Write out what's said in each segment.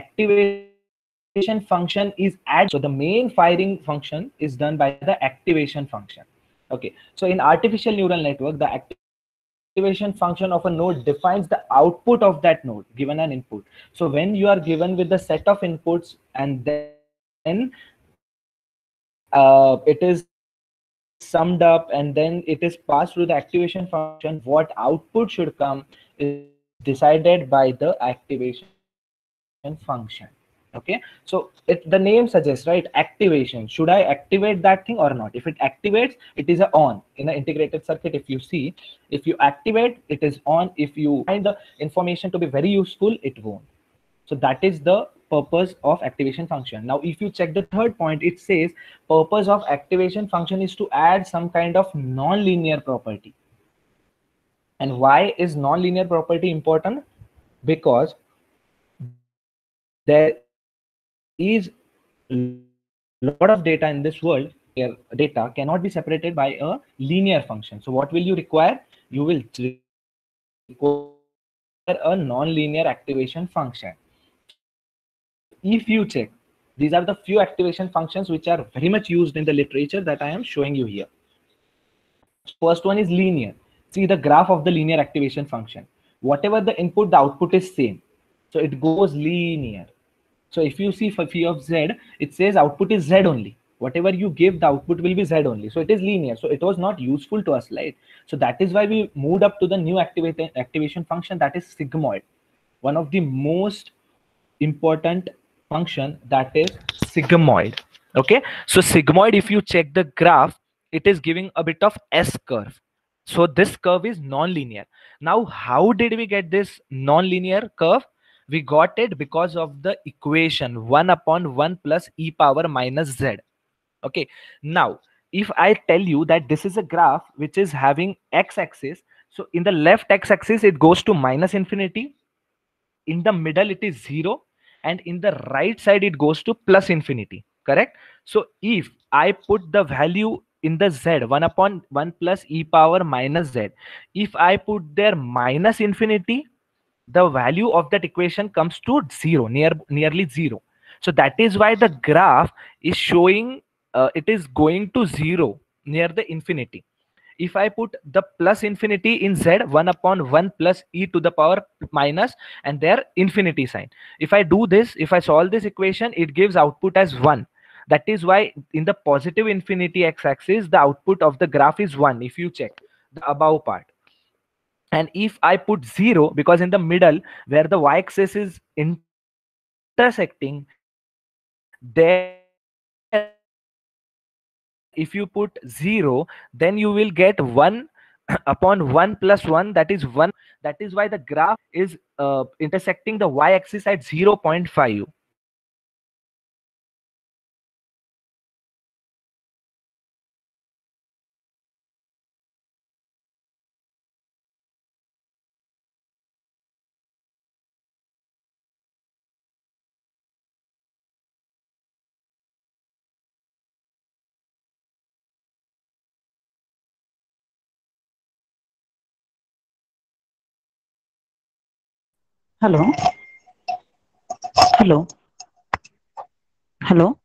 activation function is add. So the main firing function is done by the activation function. Okay, so in artificial neural network, the activation function of a node defines the output of that node given an input. So when you are given with the set of inputs and then it is summed up and then it is passed through the activation function, what output should come is decided by the activation function. Okay, so the name suggests, right, activation. Should I activate that thing or not? If it activates, it is a on. In an integrated circuit, if you see, if you activate, it is on. If you find the information to be very useful, it won't. So that is the purpose of activation function. Now if you check the third point, it says purpose of activation function is to add some kind of non-linear property. And why is non-linear property important? Because there is lot of data in this world where data cannot be separated by a linear function. So what will you require? You will require a non-linear activation function. So if you check, these are the few activation functions which are very much used in the literature that I am showing you here. So first one is linear. See the graph of the linear activation function. Whatever the input, the output is same. So it goes linear. So if you see for phi of z, it says output is z only. Whatever you give, the output will be z only. So it is linear. So it was not useful to us, right? So that is why we moved up to the new activation function, that is sigmoid. One of the most important function, that is sigmoid. Okay, so sigmoid, if you check the graph, it is giving a bit of S curve. So this curve is non-linear. Now how did we get this non-linear curve? We got it because of the equation 1 upon 1 plus e power minus z. Okay, now if I tell you that this is a graph which is having x-axis, so in the left x-axis it goes to minus infinity, in the middle it is 0, and in the right side it goes to plus infinity, correct? So if I put the value in the z, 1 upon 1 plus e power minus z, if I put there minus infinity, the value of that equation comes to 0, nearly 0. So that is why the graph is showing it is going to 0 near the infinity. If I put the plus infinity in z, 1 upon 1 plus e to the power minus and their infinity sign, if I do this, if I solve this equation, it gives output as 1. That is why in the positive infinity x-axis, the output of the graph is 1, if you check the above part. And if I put 0, because in the middle where the y-axis is intersecting, there if you put 0, then you will get 1 upon 1 plus 1, that is 1. That is why the graph is intersecting the y-axis at 0.5. Hello. Hello. Hello.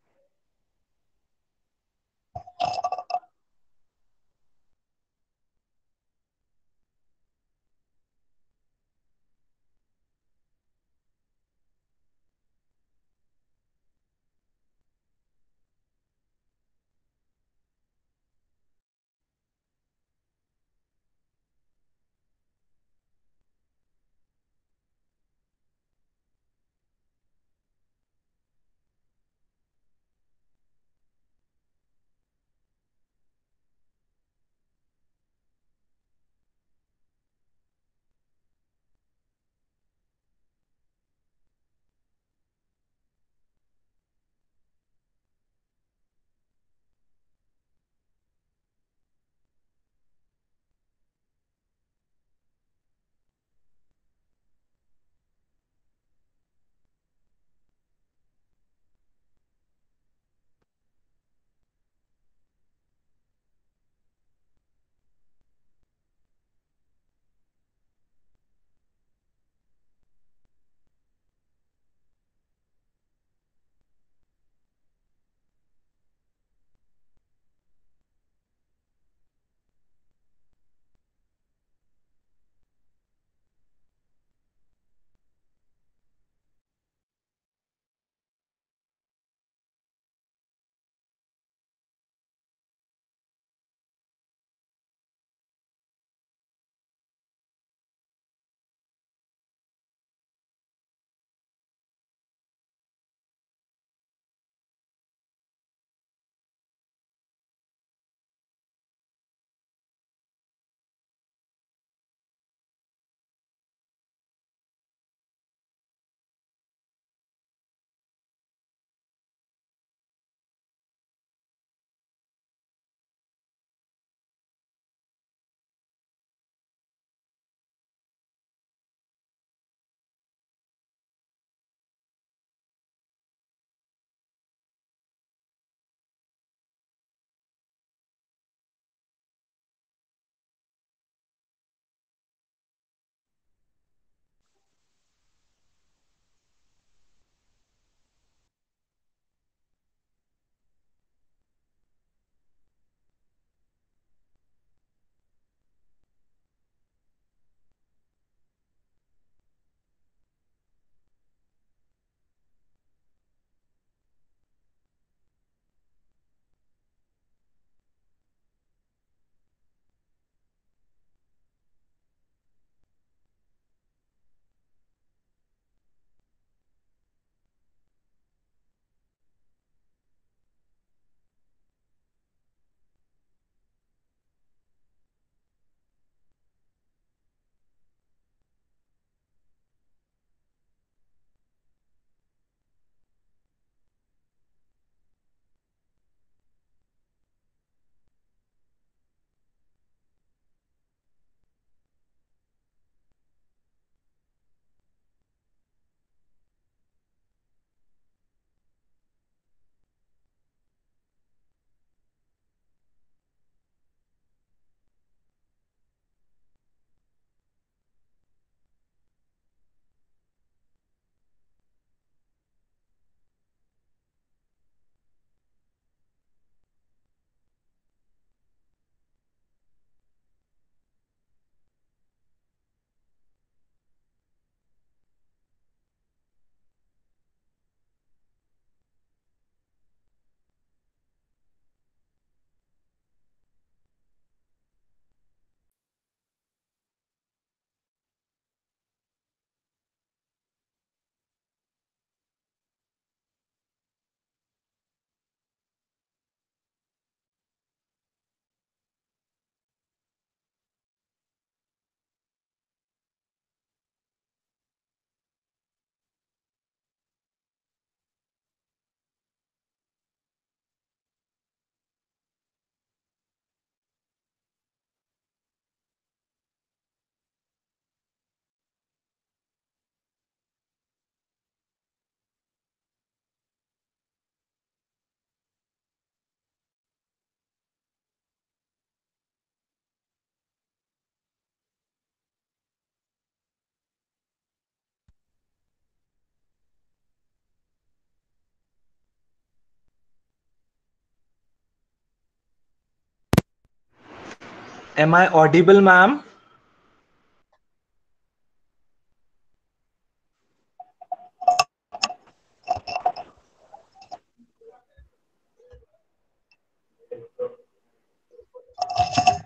Am I audible, ma'am?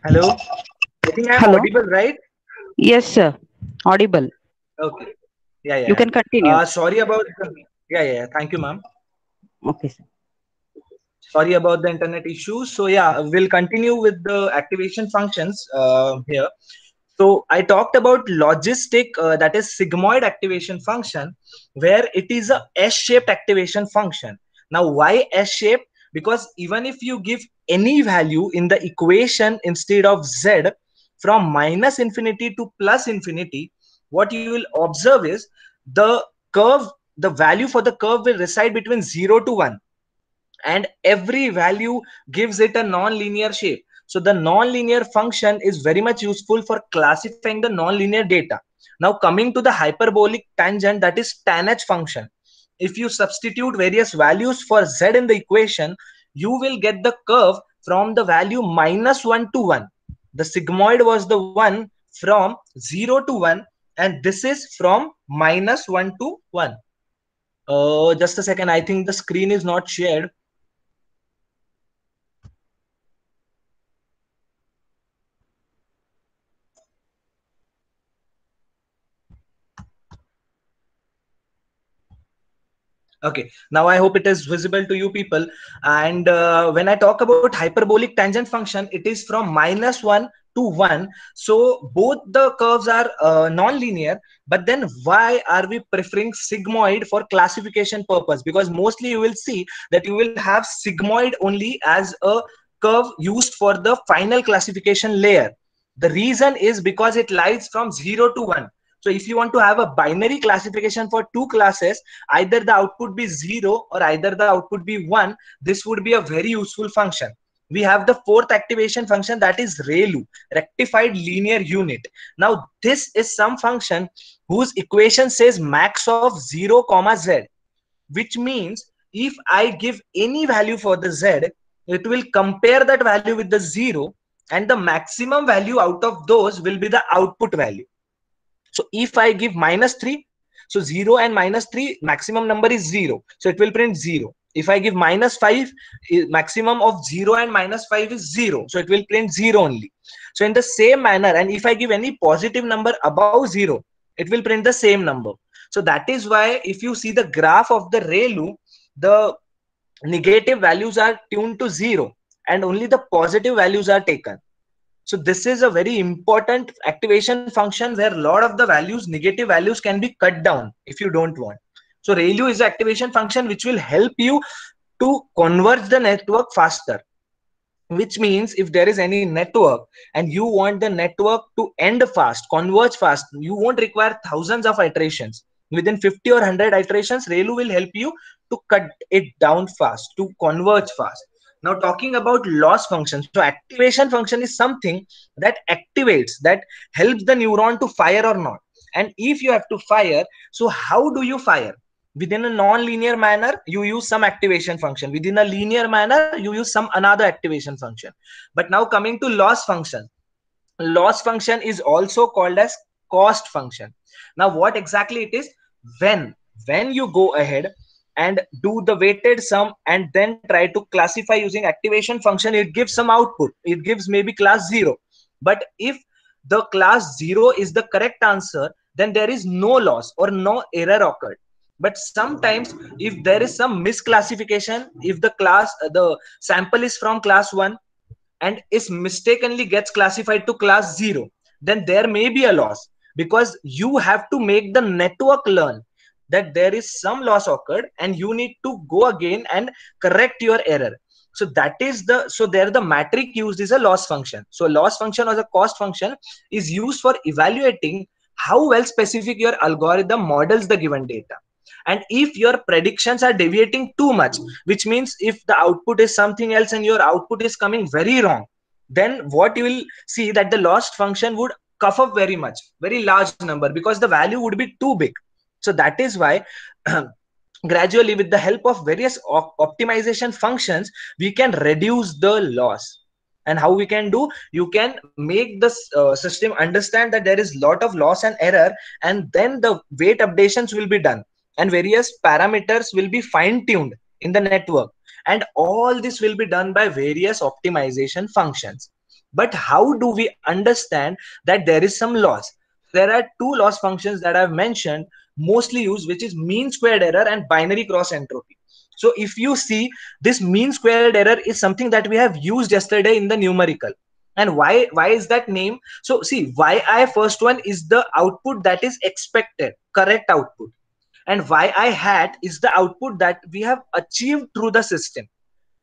Hello? I think I'm Hello. audible, right? Yes, sir. Audible. Okay. Yeah, You yeah. can continue. Sorry about yeah, yeah. Thank you, ma'am. Okay, sir. Sorry about the internet issues. So yeah, we'll continue with the activation functions here. So I talked about logistic, that is sigmoid activation function, where it is a S-shaped activation function. Now, why S-shaped? Because even if you give any value in the equation instead of Z from minus infinity to plus infinity, what you will observe is the curve, the value for the curve will reside between 0 to 1, and every value gives it a non-linear shape. So the non-linear function is very much useful for classifying the non-linear data. Now coming to the hyperbolic tangent, that is tan h function. If you substitute various values for z in the equation, you will get the curve from the value -1 to 1. The sigmoid was the one from 0 to 1, and this is from -1 to 1. Just a second, I think the screen is not shared. Okay, now I hope it is visible to you people. And when I talk about hyperbolic tangent function, it is from -1 to 1. So both the curves are non-linear. But then why are we preferring sigmoid for classification purpose? Because mostly you will see that you will have sigmoid only as a curve used for the final classification layer. The reason is because it lies from 0 to 1. So if you want to have a binary classification for two classes, either the output be 0 or either the output be 1, this would be a very useful function. We have the fourth activation function, that is ReLU, rectified linear unit. Now this is some function whose equation says max of 0 comma z, which means if I give any value for the z, it will compare that value with the 0, and the maximum value out of those will be the output value. So if I give -3, so 0 and -3, maximum number is 0. So it will print 0. If I give -5, maximum of 0 and -5 is 0. So it will print 0 only. So in the same manner, and if I give any positive number above 0, it will print the same number. So that is why if you see the graph of the ReLU, the negative values are tuned to 0 and only the positive values are taken. So this is a very important activation function where a lot of the values, negative values, can be cut down if you don't want. So ReLU is an activation function which will help you to converge the network faster. Which means if there is any network and you want the network to end fast, converge fast, you won't require thousands of iterations. Within 50 or 100 iterations, ReLU will help you to cut it down fast, to converge fast. Now talking about loss function. So activation function is something that activates, that helps the neuron to fire or not. And if you have to fire, so how do you fire? Within a non-linear manner, you use some activation function. Within a linear manner, you use some another activation function. But now coming to loss function. Loss function is also called as cost function. Now what exactly it is? When you go ahead and do the weighted sum and then try to classify using activation function, it gives some output. It gives maybe class 0. But if the class 0 is the correct answer, then there is no loss or no error occurred. But sometimes if there is some misclassification, if the sample is from class 1 and is mistakenly gets classified to class 0, then there may be a loss, because you have to make the network learn that there is some loss occurred and you need to go again and correct your error. So that is so there the metric used is a loss function. So loss function or the cost function is used for evaluating how well specific your algorithm models the given data. And if your predictions are deviating too much, which means if the output is something else and your output is coming very wrong, then what you will see that the lost function would cough up very much, very large number, because the value would be too big. So that is why gradually with the help of various optimization functions, we can reduce the loss. And how we can do, you can make the system understand that there is lot of loss and error, and then the weight updations will be done, and various parameters will be fine tuned in the network, and all this will be done by various optimization functions. But how do we understand that there is some loss? There are two loss functions that I've mentioned mostly used, which is mean squared error and binary cross entropy. So if you see, this mean squared error is something that we have used yesterday in the numerical. And why is that name? So see, yi first one is the output that is expected, correct output, and yi hat is the output that we have achieved through the system.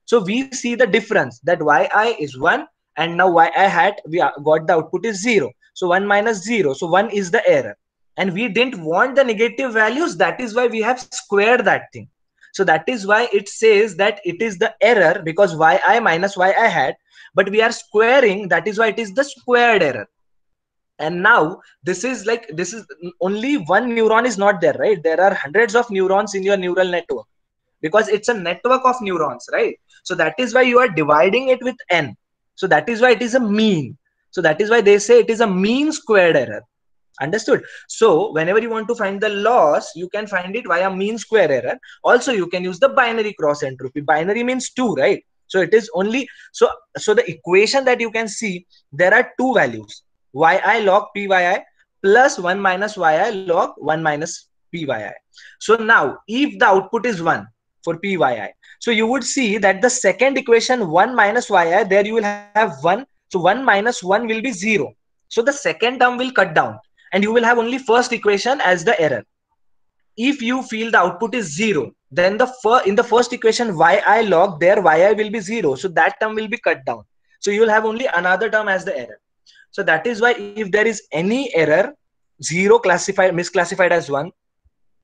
So we see the difference, that yi is 1 and now yi hat we got the output is 0. So 1 minus 0, so 1 is the error, and we didn't want the negative values, that is why we have squared that thing. So that is why it says that it is the error, because yi minus yi hat, but we are squaring, that is why it is the squared error. And now this is only one neuron is not there, right? There are hundreds of neurons in your neural network, because it's a network of neurons, right? So that is why you are dividing it with n. So that is why it is a mean. So that is why they say it is a mean squared error. Understood? So whenever you want to find the loss, you can find it via mean square error. Also, you can use the binary cross entropy. Binary means 2, right? So it is only, so the equation that you can see, there are two values, yi log pyi plus 1 minus yi log 1 minus pyi. So now if the output is 1 for pyi, so you would see that the second equation 1 minus yi, there you will have 1. So 1 minus 1 will be 0. So the second term will cut down, and you will have only first equation as the error. If you feel the output is 0, then in the first equation yi log, there yi will be 0, so that term will be cut down. So you will have only another term as the error. So that is why if there is any error, 0 misclassified as 1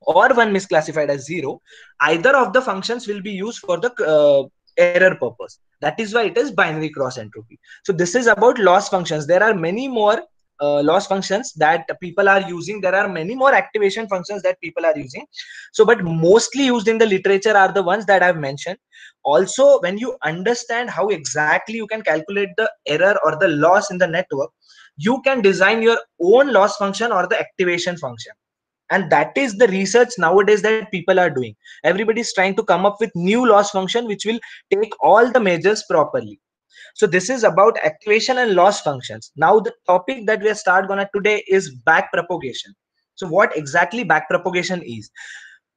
or 1 misclassified as 0, either of the functions will be used for the error purpose. That is why it is binary cross entropy. So this is about loss functions. There are many more loss functions that people are using. There are many more activation functions that people are using. So but mostly used in the literature are the ones that I've mentioned. Also, when you understand how exactly you can calculate the error or the loss in the network, you can design your own loss function or the activation function. And that is the research nowadays that people are doing. Everybody is trying to come up with new loss function which will take all the measures properly. So this is about activation and loss functions. Now the topic that we start gonna today is backpropagation. So what exactly backpropagation is?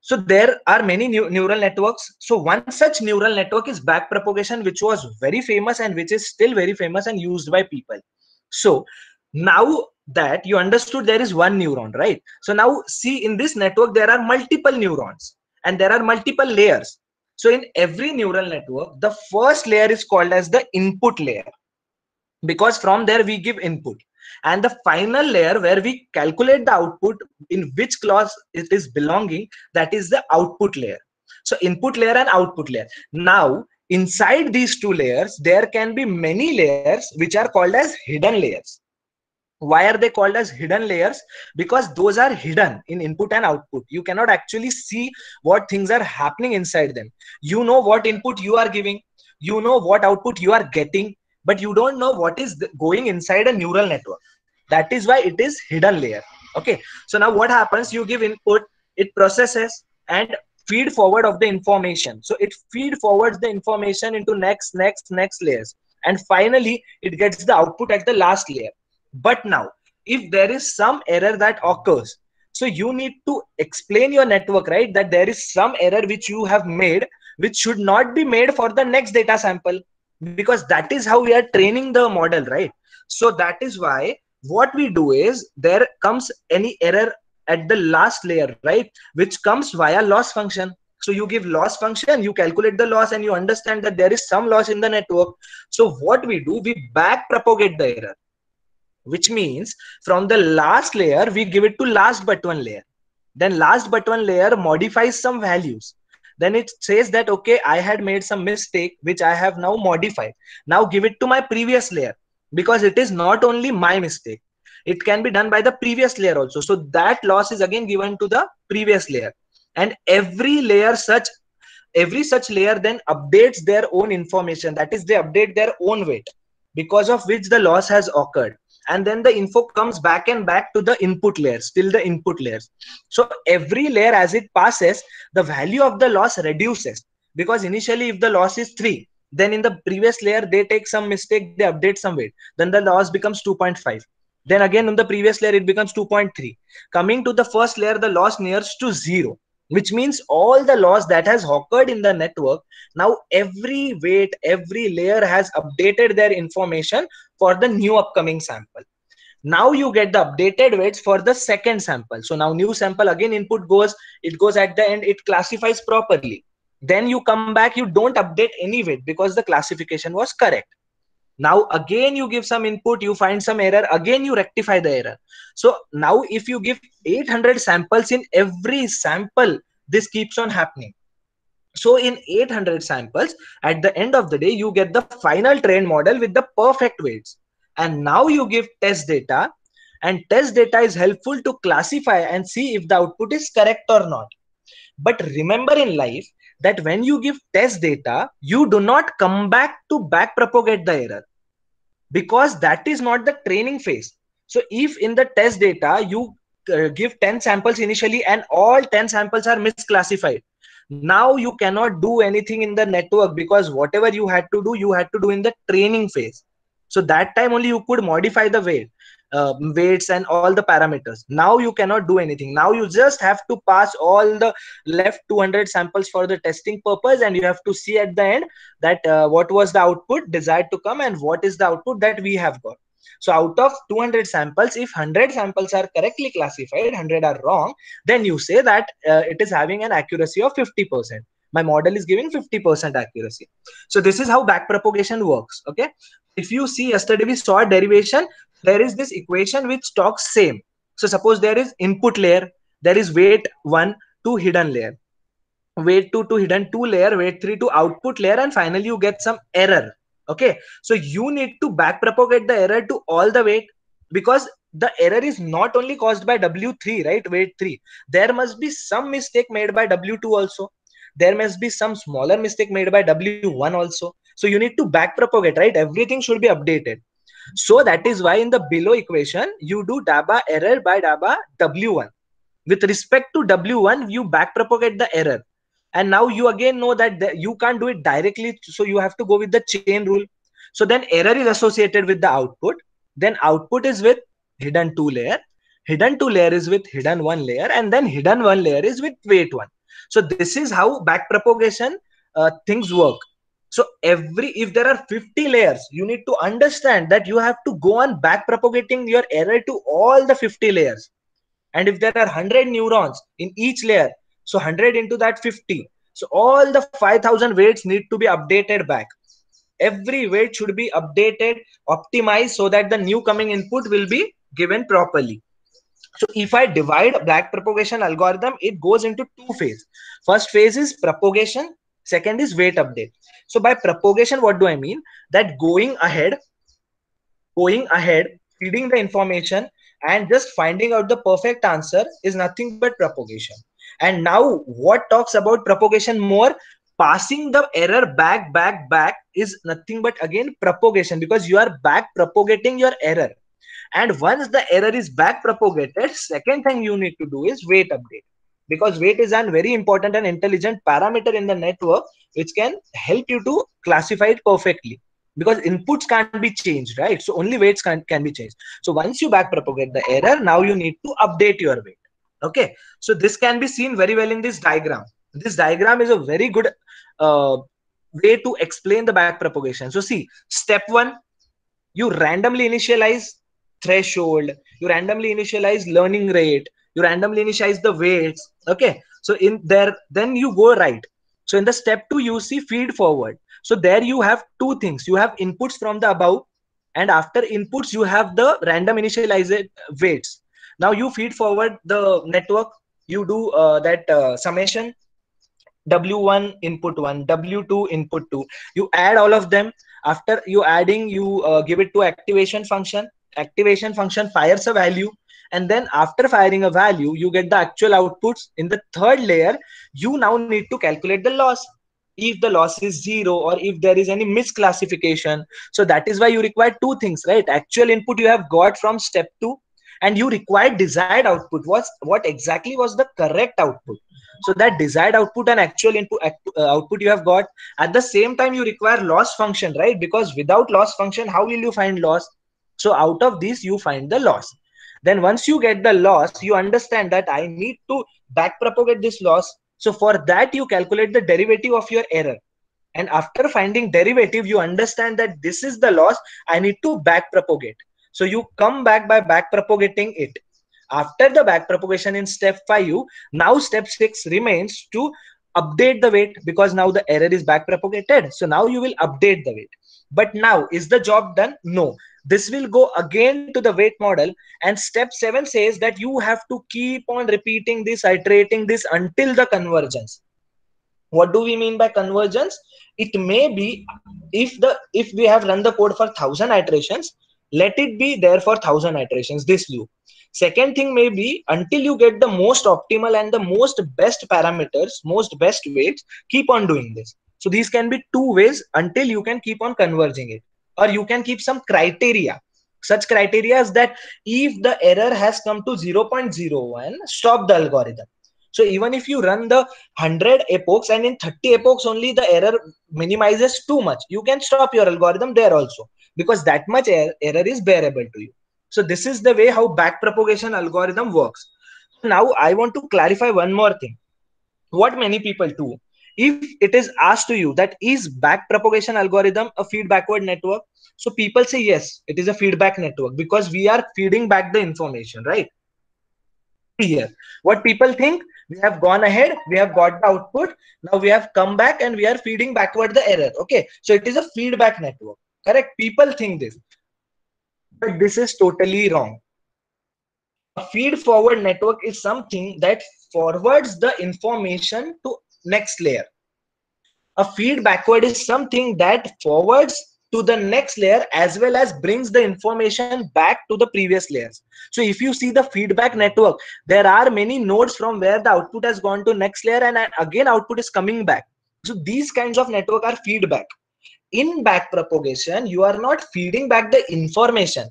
So there are many neural networks. So one such neural network is backpropagation, which was very famous and which is still very famous and used by people. So now that you understood there is one neuron, right? So now see, in this network there are multiple neurons and there are multiple layers. So in every neural network, the first layer is called as the input layer, because from there we give input, and the final layer where we calculate the output, in which class it is belonging, that is the output layer. So input layer and output layer. Now inside these two layers there can be many layers which are called as hidden layers. Why are they called as hidden layers? Because those are hidden in input and output. You cannot actually see what things are happening inside them. You know what input you are giving, you know what output you are getting, but you don't know what is going inside a neural network. That is why it is hidden layer. Okay, so now what happens, you give input, it processes and feed forward of the information. So it feed forwards the information into next layers, and finally it gets the output at the last layer. But now if there is some error that occurs, so you need to explain your network, right, that there is some error which you have made which should not be made for the next data sample, because that is how we are training the model, right? So that is why what we do is, there comes any error at the last layer, right, which comes via loss function. So you give loss function, you calculate the loss, and you understand that there is some loss in the network. So what we do, we back propagate the error, which means from the last layer we give it to last but one layer. Then last but one layer modifies some values. Then it says that, okay, I had made some mistake which I have now modified. Now give it to my previous layer, because it is not only my mistake, it can be done by the previous layer also. So that loss is again given to the previous layer, and every such layer then updates their own information, that is, they update their own weight. because of which the loss has occurred, and then the info comes back and back to the input layer, still the input layers. So every layer as it passes, the value of the loss reduces, because initially if the loss is 3, then in the previous layer they take some mistake, they update some weight, then the loss becomes 2.5. Then again in the previous layer it becomes 2.3. Coming to the first layer, the loss nears to 0, which means all the loss that has occurred in the network, now every weight, every layer has updated their information for the new upcoming sample. Now you get the updated weights for the second sample. So now new sample, again input goes, it goes at the end, it classifies properly. Then you come back, you don't update any weight because the classification was correct. Now again you give some input, you find some error, again you rectify the error. So now if you give 800 samples, in every sample this keeps on happening. So in 800 samples, at the end of the day, you get the final trained model with the perfect weights. And now you give test data, and test data is helpful to classify and see if the output is correct or not. But remember in life that when you give test data, you do not come back to back propagate the error, because that is not the training phase. So if in the test data you give 10 samples initially and all 10 samples are misclassified, now you cannot do anything in the network, because whatever you had to do, you had to do in the training phase. So that time only you could modify the weights and all the parameters. Now you cannot do anything. Now you just have to pass all the left 200 samples for the testing purpose, and you have to see at the end that what was the output desired to come and what is the output that we have got. So out of 200 samples, if 100 samples are correctly classified, 100 are wrong, then you say that it is having an accuracy of 50%. My model is giving 50% accuracy. So this is how backpropagation works. Okay. If you see, yesterday we saw a derivation. There is this equation which talks same. So suppose there is input layer, there is weight 1 to hidden layer, weight 2 to hidden 2 layer, weight 3 to output layer, and finally you get some error. Okay, so you need to backpropagate the error to all the weight, because the error is not only caused by W3, right, weight 3. There must be some mistake made by W2 also. There must be some smaller mistake made by W1 also. So you need to backpropagate, right? Everything should be updated. So that is why in the below equation, you do DABA error by DABA W1. With respect to W1, you backpropagate the error. And now you again know that you can't do it directly. So you have to go with the chain rule. So then error is associated with the output. Then output is with hidden 2 layer. Hidden 2 layer is with hidden 1 layer. And then hidden 1 layer is with weight 1. So this is how backpropagation things work. So if there are 50 layers, you need to understand that you have to go on backpropagating your error to all the 50 layers. And if there are 100 neurons in each layer, so 100 into that 50. So all the 5,000 weights need to be updated back. Every weight should be updated, optimized, so that the new coming input will be given properly. So if I divide backpropagation algorithm, it goes into 2 phases. First phase is propagation. Second is weight update. So by propagation, what do I mean? That going ahead, feeding the information and just finding out the perfect answer is nothing but propagation. And now what talks about propagation more? Passing the error back is nothing but again propagation, because you are back propagating your error. And once the error is back propagated, second thing you need to do is weight update, because weight is a very important and intelligent parameter in the network which can help you to classify it perfectly, because inputs can't be changed, right? So only weights can be changed. So once you back propagate the error, now you need to update your weight. Okay, so this can be seen very well in this diagram. This diagram is a very good way to explain the back propagation. So see, step 1, you randomly initialize threshold, you randomly initialize learning rate, you randomly initialize the weights. Okay, so in there, then you go right. So in the step 2, you see feed forward. So there you have 2 things. You have inputs from the above, and after inputs you have the random initialized weights. Now you feed forward the network, you do that summation, W1 input 1, W2 input 2, you add all of them. After you adding, you give it to activation function. Activation function fires a value, and then after firing a value, you get the actual outputs. In the third layer, you now need to calculate the loss. if the loss is 0 or if there is any misclassification. So that is why you require two things, right? Actual input you have got from step 2, and you required desired output. What exactly was the correct output? So that desired output and actual output you have got. At the same time, you require loss function, right? Because without loss function, how will you find loss? So out of this, you find the loss. Then once you get the loss, you understand that I need to back propagate this loss. So for that, you calculate the derivative of your error. And after finding derivative, you understand that this is the loss I need to back propagate. So you come back by back propagating it. After the back propagation in step 5, now step 6 remains to update the weight, because now the error is back propagated. So now you will update the weight. But now, is the job done? No. This will go again to the weight model, and step 7 says that you have to keep on repeating this, iterating this until the convergence. What do we mean by convergence? It may be, if we have run the code for 1000 iterations, let it be there for 1000 iterations, this loop. Second thing may be, until you get the most optimal and the most best parameters, most best weights, keep on doing this. So these can be two ways until you can keep on converging it. Or you can keep some criteria. Such criteria is that if the error has come to 0.01, stop the algorithm. So even if you run the 100 epochs and in 30 epochs only the error minimizes too much, you can stop your algorithm there also, because that much error is bearable to you. So this is the way how backpropagation algorithm works. Now I want to clarify one more thing. What many people do, if it is asked to you that is backpropagation algorithm a feed backward network, so people say yes, it is a feedback network, because we are feeding back the information, right? Here, what people think, we have gone ahead, we have got the output, now we have come back and we are feeding backward the error. Okay, so it is a feedback network, correct? People think this, but this is totally wrong. A feed forward network is something that forwards the information to next layer. A feed backward is something that forwards to the next layer as well as brings the information back to the previous layers. So if you see the feedback network, there are many nodes from where the output has gone to next layer and again output is coming back. So these kinds of network are feedback. In back propagation, you are not feeding back the information,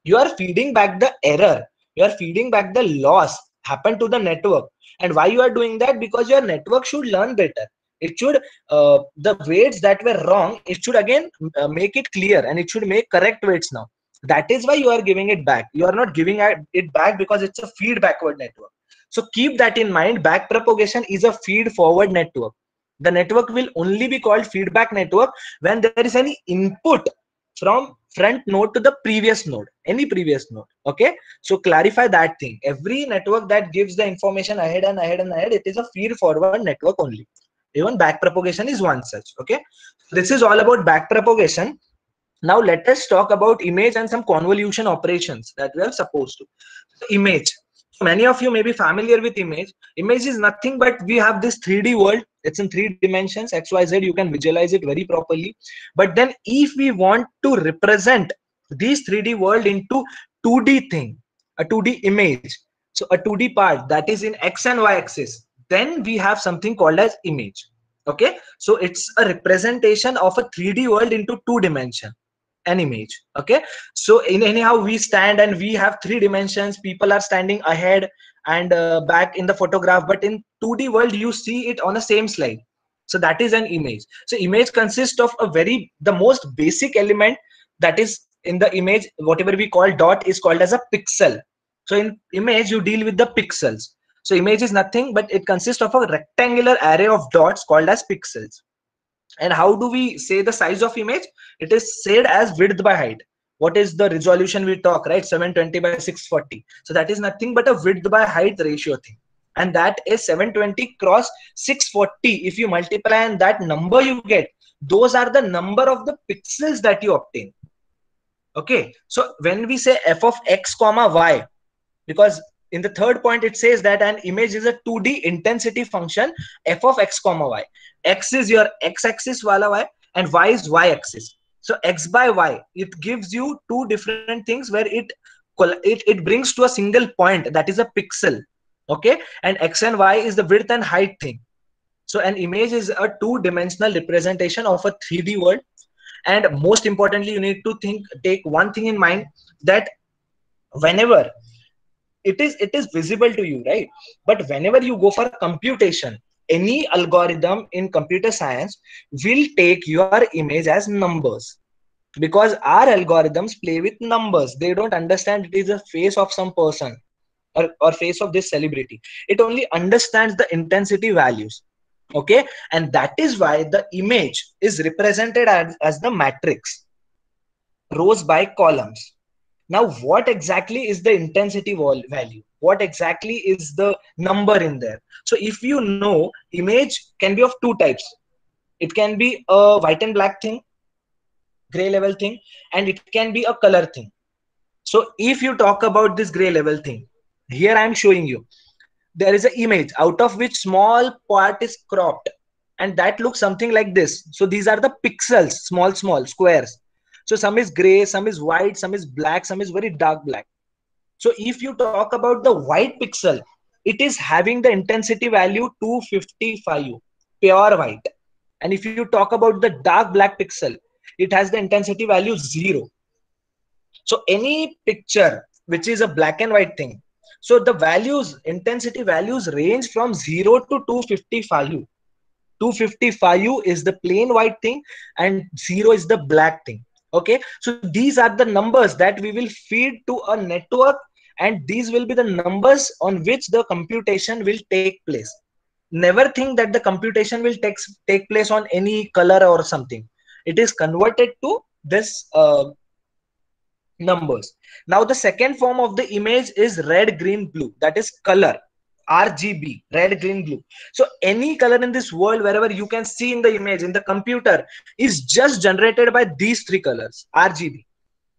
you are feeding back the error, you are feeding back the loss happened to the network. And why you are doing that? Because your network should learn better. It should the weights that were wrong, it should again make it clear, and it should make correct weights now. That is why you are giving it back. You are not giving it back because it's a feed backward network. So keep that in mind. Back propagation is a feed forward network. The network will only be called feedback network when there is any input from front node to the previous node, any previous node. Okay, so clarify that thing. Every network that gives the information ahead and ahead and ahead, it is a feed forward network only. Even back propagation is one such. Okay, this is all about back propagation. Now let us talk about image and some convolution operations that we are supposed to. Image. So many of you may be familiar with image. Image is nothing but we have this 3D world. It's in 3 dimensions, XYZ. You can visualize it very properly. But then if we want to represent this 3D world into 2D thing, a 2D image, so a 2D part that is in X and Y axis, then we have something called as image. Okay, so it's a representation of a 3D world into 2 dimension, an image. Okay, so in anyhow we stand and we have 3 dimensions, people are standing ahead and back in the photograph, but in 2D world you see it on the same slide. So that is an image. So image consists of the most basic element that is in the image. Whatever we call dot is called as a pixel. So in image you deal with the pixels. So image is nothing but it consists of a rectangular array of dots called as pixels. And how do we say the size of image? It is said as width by height. What is the resolution we talk, right? 720 by 640. So that is nothing but a width by height ratio thing. And that is 720 cross 640. If you multiply and that number you get, those are the number of the pixels that you obtain. Okay, so when we say f of x comma y, because in the third point it says that an image is a 2D intensity function f of x comma y. X is your x-axis wala y and y is y-axis. So x by y, it gives you two different things where it brings to a single point, that is a pixel. Okay, and x and y is the width and height thing. So an image is a two-dimensional representation of a 3D world. And most importantly, you need to take one thing in mind, that whenever it is visible to you, right? But whenever you go for computation, any algorithm in computer science will take your image as numbers, because our algorithms play with numbers. They don't understand it is a face of some person, or face of this celebrity. It only understands the intensity values. Okay, and that is why the image is represented as the matrix, rows by columns. Now, what exactly is the intensity value? What exactly is the number in there? So if you know, image can be of two types. It can be a white and black thing, gray level thing, and it can be a color thing. So if you talk about this gray level thing, here I am showing you, there is an image out of which small part is cropped, and that looks something like this. So these are the pixels, small squares. So some is gray, some is white, some is black, some is very dark black. So if you talk about the white pixel, it is having the intensity value 255, pure white. And if you talk about the dark black pixel, it has the intensity value 0. So any picture which is a black and white thing, so the values, intensity values range from 0 to 255. 255 is the plain white thing, and 0 is the black thing. Okay, so these are the numbers that we will feed to a network, and these will be the numbers on which the computation will take place. Never think that the computation will take place on any color or something. It is converted to this numbers. Now the second form of the image is red, green, blue. That is color. RGB, red, green, blue. So any color in this world, wherever you can see in the image in the computer, is just generated by these three colors, RGB.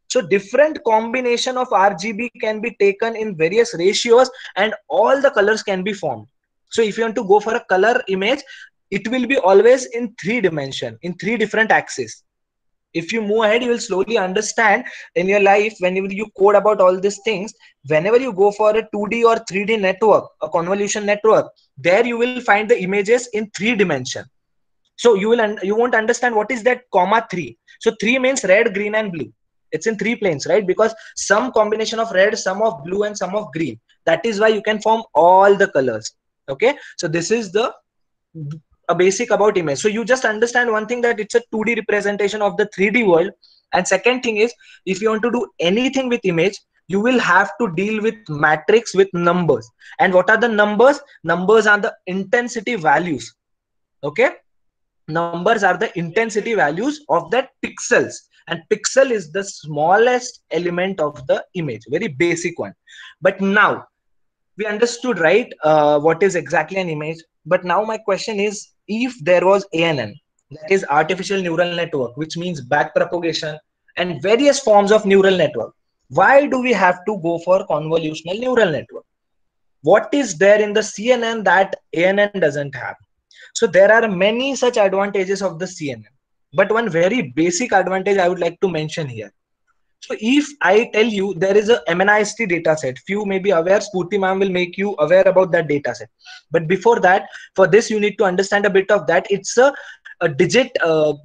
So different combination of RGB can be taken in various ratios, and all the colors can be formed. So if you want to go for a color image, it will be always in 3 dimension, in 3 different axes. If you move ahead, you will slowly understand in your life, whenever you code about all these things, whenever you go for a 2D or 3D network, a convolution network, there you will find the images in 3 dimension. So you won't understand what is that comma 3. So 3 means red, green, and blue. It's in 3 planes, right? Because some combination of red, some of blue, and some of green. That is why you can form all the colors. Okay, so this is the a basic about image. So you just understand one thing, that it's a 2D representation of the 3D world. And second thing is, if you want to do anything with image, you will have to deal with matrix, with numbers. And what are the numbers? Numbers are the intensity values. Okay, numbers are the intensity values of that pixels, and pixel is the smallest element of the image, very basic one. But now we understood, right, what is exactly an image. But now my question is, if there was ANN, that is artificial neural network, which means back propagation and various forms of neural network, why do we have to go for convolutional neural network? What is there in the CNN that ANN doesn't have? So there are many such advantages of the CNN, but one very basic advantage I would like to mention here. So if I tell you there is a MNIST data set, few may be aware, Spurti ma'am will make you aware about that data set. But before that, for this you need to understand a bit of that. It's a digit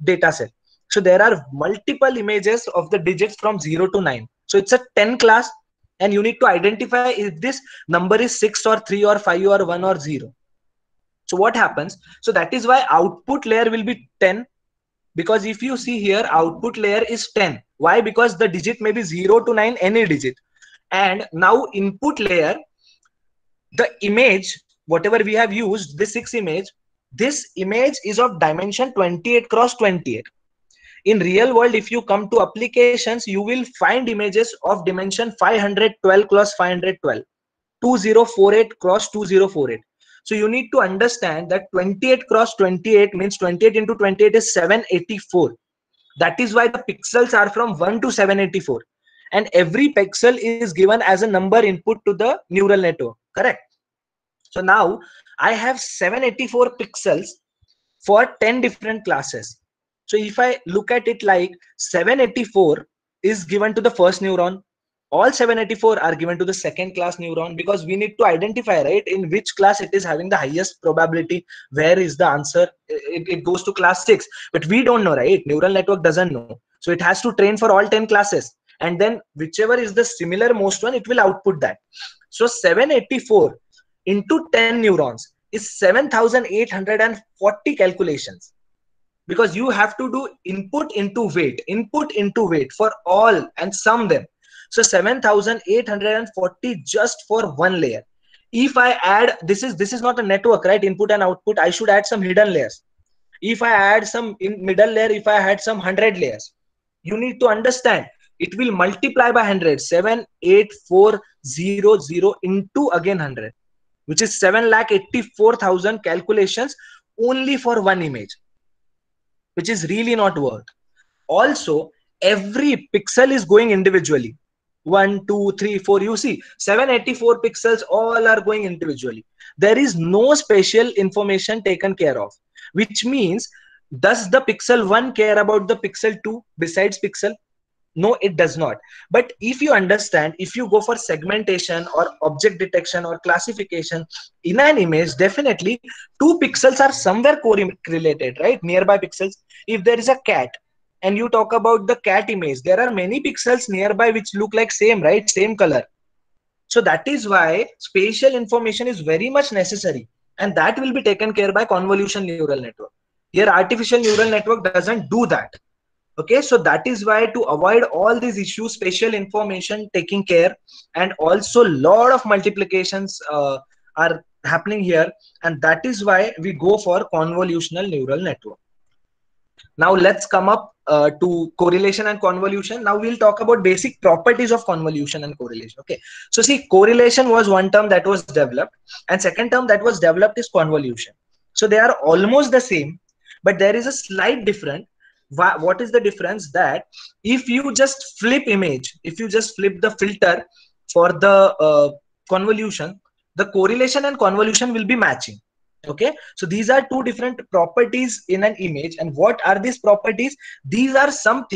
data set. So there are multiple images of the digits from 0 to 9. So it's a 10 class, and you need to identify if this number is 6 or 3 or 5 or 1 or 0. So what happens? So that is why output layer will be 10. Because if you see here, output layer is 10. Why? Because the digit may be 0 to 9, any digit. And now input layer, the image, whatever we have used, this 6 image, this image is of dimension 28 cross 28. In real world, if you come to applications, you will find images of dimension 512 cross 512, 2048 cross 2048. So you need to understand that 28 cross 28 means 28 into 28 is 784. That is why the pixels are from 1 to 784. And every pixel is given as a number input to the neural network. Correct? So now I have 784 pixels for 10 different classes. So if I look at it like 784 is given to the first neuron, all 784 are given to the second class neuron, because we need to identify, right, in which class it is having the highest probability. Where is the answer? It goes to class 6, but we don't know, right? Neural network doesn't know, so it has to train for all 10 classes, and then whichever is the similar most one, it will output that. So 784 into 10 neurons is 7840 calculations, because you have to do input into weight for all and sum them. So 7840 just for one layer. If I add, this is not a network, right? Input and output, I should add some hidden layers. If I add some in middle layer, if I had some 100 layers, you need to understand it will multiply by 100. 78400 into again 100, which is 7,84,000 calculations only for one image, which is really not worth. Also, every pixel is going individually. 1, 2, 3, 4. You see, 784 pixels all are going individually. There is no spatial information taken care of, which means, does the pixel 1 care about the pixel 2 besides pixel? No, it does not. But if you understand, if you go for segmentation or object detection or classification in an image, definitely 2 pixels are somewhere correlated, right? Nearby pixels. If there is a cat and you talk about the cat image, there are many pixels nearby which look like same, right? Same color. So that is why spatial information is very much necessary, and that will be taken care by convolution neural network. Here artificial neural network doesn't do that. Okay, so that is why, to avoid all these issues, spatial information taking care, and also lot of multiplications are happening here, and that is why we go for convolutional neural network. Now let's come up to correlation and convolution. Now we'll talk about basic properties of convolution and correlation. Okay, so see, correlation was one term that was developed, and second term that was developed is convolution. So they are almost the same, but there is a slight difference. What is the difference? That if you just flip image, if you just flip the filter for the convolution, the correlation and convolution will be matching. Okay, so these are two different properties in an image. And what are these properties? These are some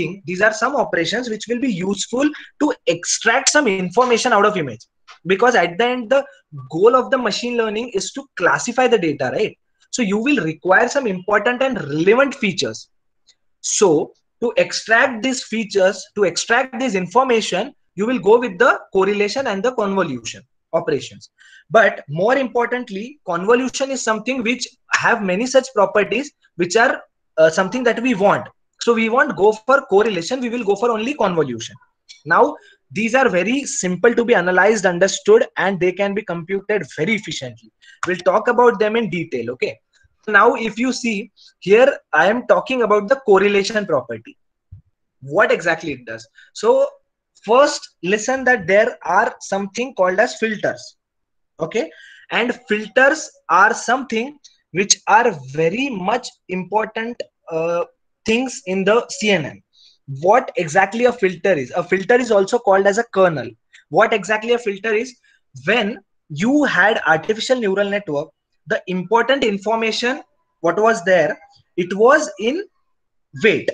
operations which will be useful to extract some information out of image, because at the end the goal of the machine learning is to classify the data, right? So you will require some important and relevant features. So to extract these features, to extract this information, you will go with the correlation and the convolution operations. But more importantly, convolution is something which have many such properties which are something that we want. So we won't go for correlation, we will go for only convolution. Now these are very simple to be analyzed, understood, and they can be computed very efficiently. We'll talk about them in detail. Okay, now if you see here, I am talking about the correlation property, what exactly it does. So first listen that there are something called as filters. Okay, and filters are something which are very much important things in the CNN. What exactly a filter is? A filter is also called as a kernel. What exactly a filter is? When you had artificial neural network, the important information what was there, it was in weight.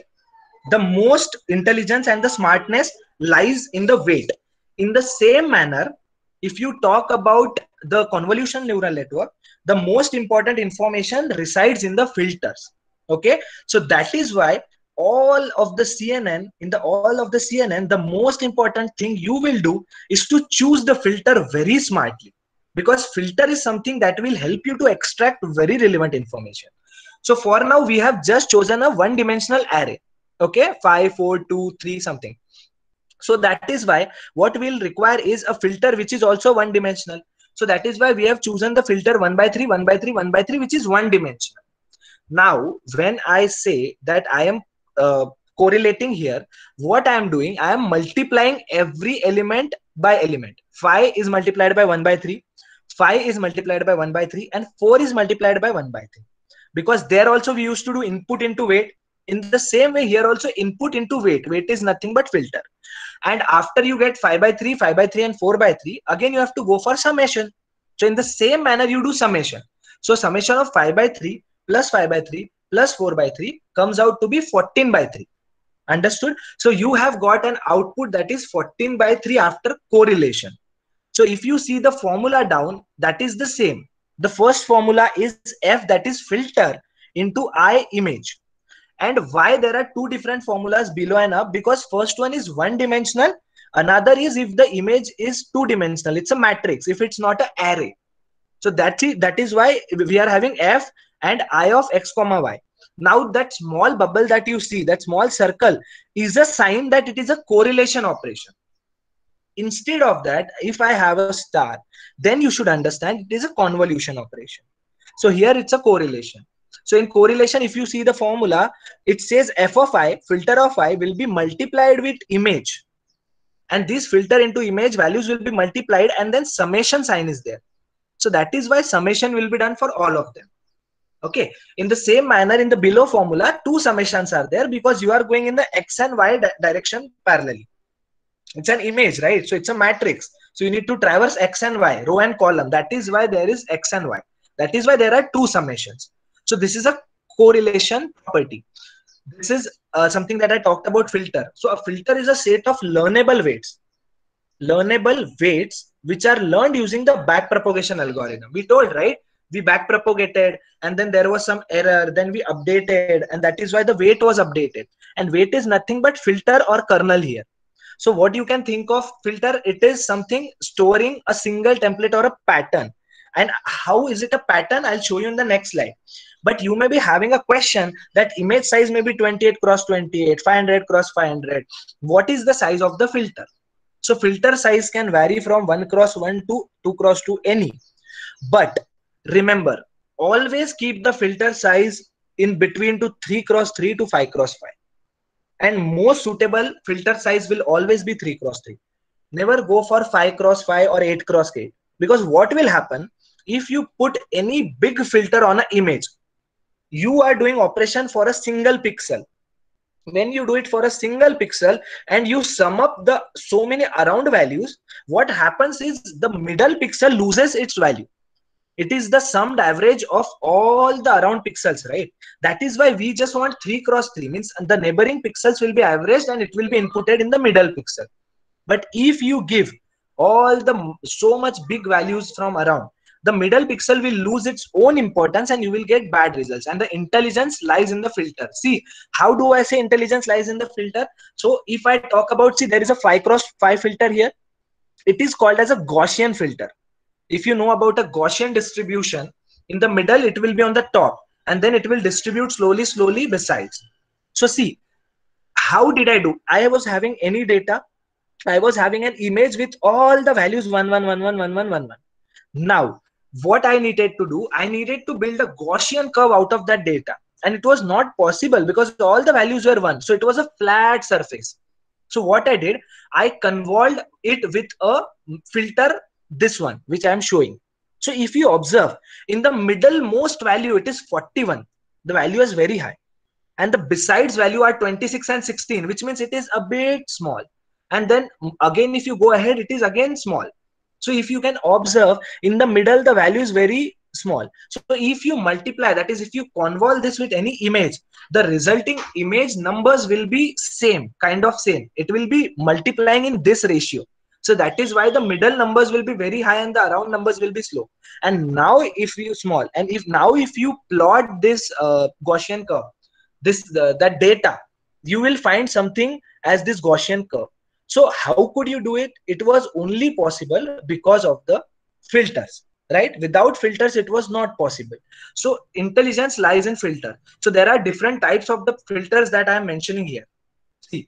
The most intelligence and the smartness lies in the weight. In the same manner, if you talk about the convolution neural network, the most important information resides in the filters. Okay, so that is why all of the CNN, the most important thing you will do is to choose the filter very smartly, because filter is something that will help you to extract very relevant information. So for now we have just chosen a one-dimensional array. Okay, 5, 4, 2, 3 something. So that is why what we'll require is a filter which is also one dimensional. So that is why we have chosen the filter 1 by 3, 1 by 3, 1 by 3, which is one dimensional. Now when I say that I am correlating here, what I am doing, I am multiplying every element by element. 5 is multiplied by 1 by 3, 5 is multiplied by 1 by 3, and 4 is multiplied by 1 by 3. Because there also we used to do input into weight. In the same way here also, input into weight. Weight is nothing but filter. And after you get 5 by 3, 5 by 3 and 4 by 3, again you have to go for summation. So in the same manner you do summation. So summation of 5 by 3 plus 5 by 3 plus 4 by 3 comes out to be 14 by 3. Understood? So you have got an output that is 14/3 after correlation. So if you see the formula down, that is the same. The first formula is F, that is filter into I image. And why there are two different formulas below and up? Because first one is one dimensional, another is if the image is two dimensional. It's a matrix if it's not an array. So that is why we are having F and I of x comma y. Now that small bubble that you see, that small circle, is a sign that it is a correlation operation. Instead of that, if I have a star, then you should understand it is a convolution operation. So here it's a correlation. So in correlation, if you see the formula, it says f of I, filter of I, will be multiplied with image. And this filter into image values will be multiplied, and then summation sign is there. So that is why summation will be done for all of them. Okay. In the same manner, in the below formula, two summations are there because you are going in the x and y direction parallelly. It's an image, right? So it's a matrix. So you need to traverse x and y, row and column. That is why there is x and y. That is why there are two summations. So this is a correlation property. This is something that I talked about filter. So a filter is a set of learnable weights. Learnable weights which are learned using the backpropagation algorithm. We told, right? We backpropagated and then there was some error. Then we updated, and that is why the weight was updated. And weight is nothing but filter or kernel here. So what you can think of filter, it is something storing a single template or a pattern. And how is it a pattern? I'll show you in the next slide. But you may be having a question that image size may be 28 cross 28, 500 cross 500. What is the size of the filter? So filter size can vary from 1 cross 1 to 2 cross 2, any. But remember, always keep the filter size in between to 3 cross 3 to 5 cross 5. And most suitable filter size will always be 3 cross 3. Never go for 5 cross 5 or 8 cross 8. Because what will happen if you put any big filter on an image? You are doing operation for a single pixel. When you do it for a single pixel and you sum up the so many around values, what happens is the middle pixel loses its value. It is the summed average of all the around pixels, right? That is why we just want 3 cross 3, means the neighboring pixels will be averaged and it will be inputted in the middle pixel. But if you give all the so much big values from around, the middle pixel will lose its own importance and you will get bad results. And the intelligence lies in the filter. See, how do I say intelligence lies in the filter? So if I talk about, see, there is a 5 cross 5 filter here. It is called as a Gaussian filter. If you know about a Gaussian distribution, in the middle it will be on the top and then it will distribute slowly besides. So see, how did I do? I was having any data. I was having an image with all the values 1 1 1 1 1 1 1 1. Now what I needed to do, I needed to build a Gaussian curve out of that data, and it was not possible because all the values were 1. So it was a flat surface. So what I did, I convolved it with a filter, this one which I am showing. So if you observe, in the middle most value it is 41. The value is very high, and the besides value are 26 and 16, which means it is a bit small. And then again if you go ahead, it is again small. So if you can observe, in the middle the value is very small. So if you multiply, that is if you convolve this with any image, the resulting image numbers will be same, kind of same. It will be multiplying in this ratio. So that is why the middle numbers will be very high and the around numbers will be slow. And now if you small, and if you plot this Gaussian curve, that data, you will find something as this Gaussian curve. So how could you do it? It was only possible because of the filters, right? Without filters, it was not possible. So intelligence lies in filter. So there are different types of the filters that I am mentioning here. See,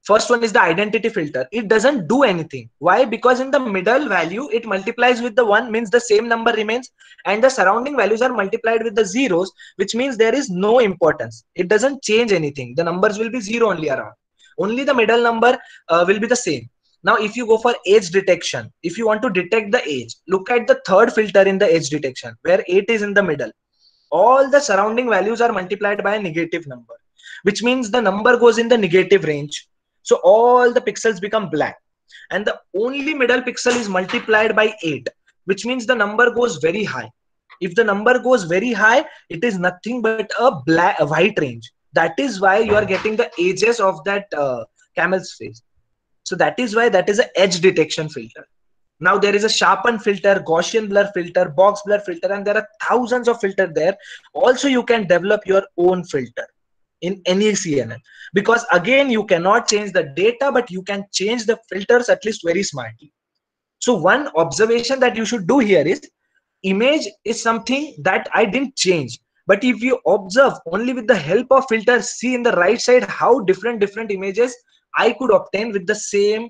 first one is the identity filter. It doesn't do anything. Why? Because in the middle value, it multiplies with the 1, means the same number remains, and the surrounding values are multiplied with the zeros, which means there is no importance. It doesn't change anything. The numbers will be 0 only around. Only the middle number will be the same. Now, if you go for age detection, if you want to detect the age, look at the third filter in the age detection, where 8 is in the middle. All the surrounding values are multiplied by a negative number, which means the number goes in the negative range. So all the pixels become black. And the only middle pixel is multiplied by 8, which means the number goes very high. If the number goes very high, it is nothing but a white range. That is why you are getting the edges of that camel's face. So that is why that is an edge detection filter. Now there is a sharpen filter, Gaussian blur filter, box blur filter, and there are thousands of filters there. Also, you can develop your own filter in any CNN, because again, you cannot change the data, but you can change the filters at least very smartly. So one observation that you should do here is, image is something that I didn't change. But if you observe only with the help of filters, see in the right side how different images I could obtain with the same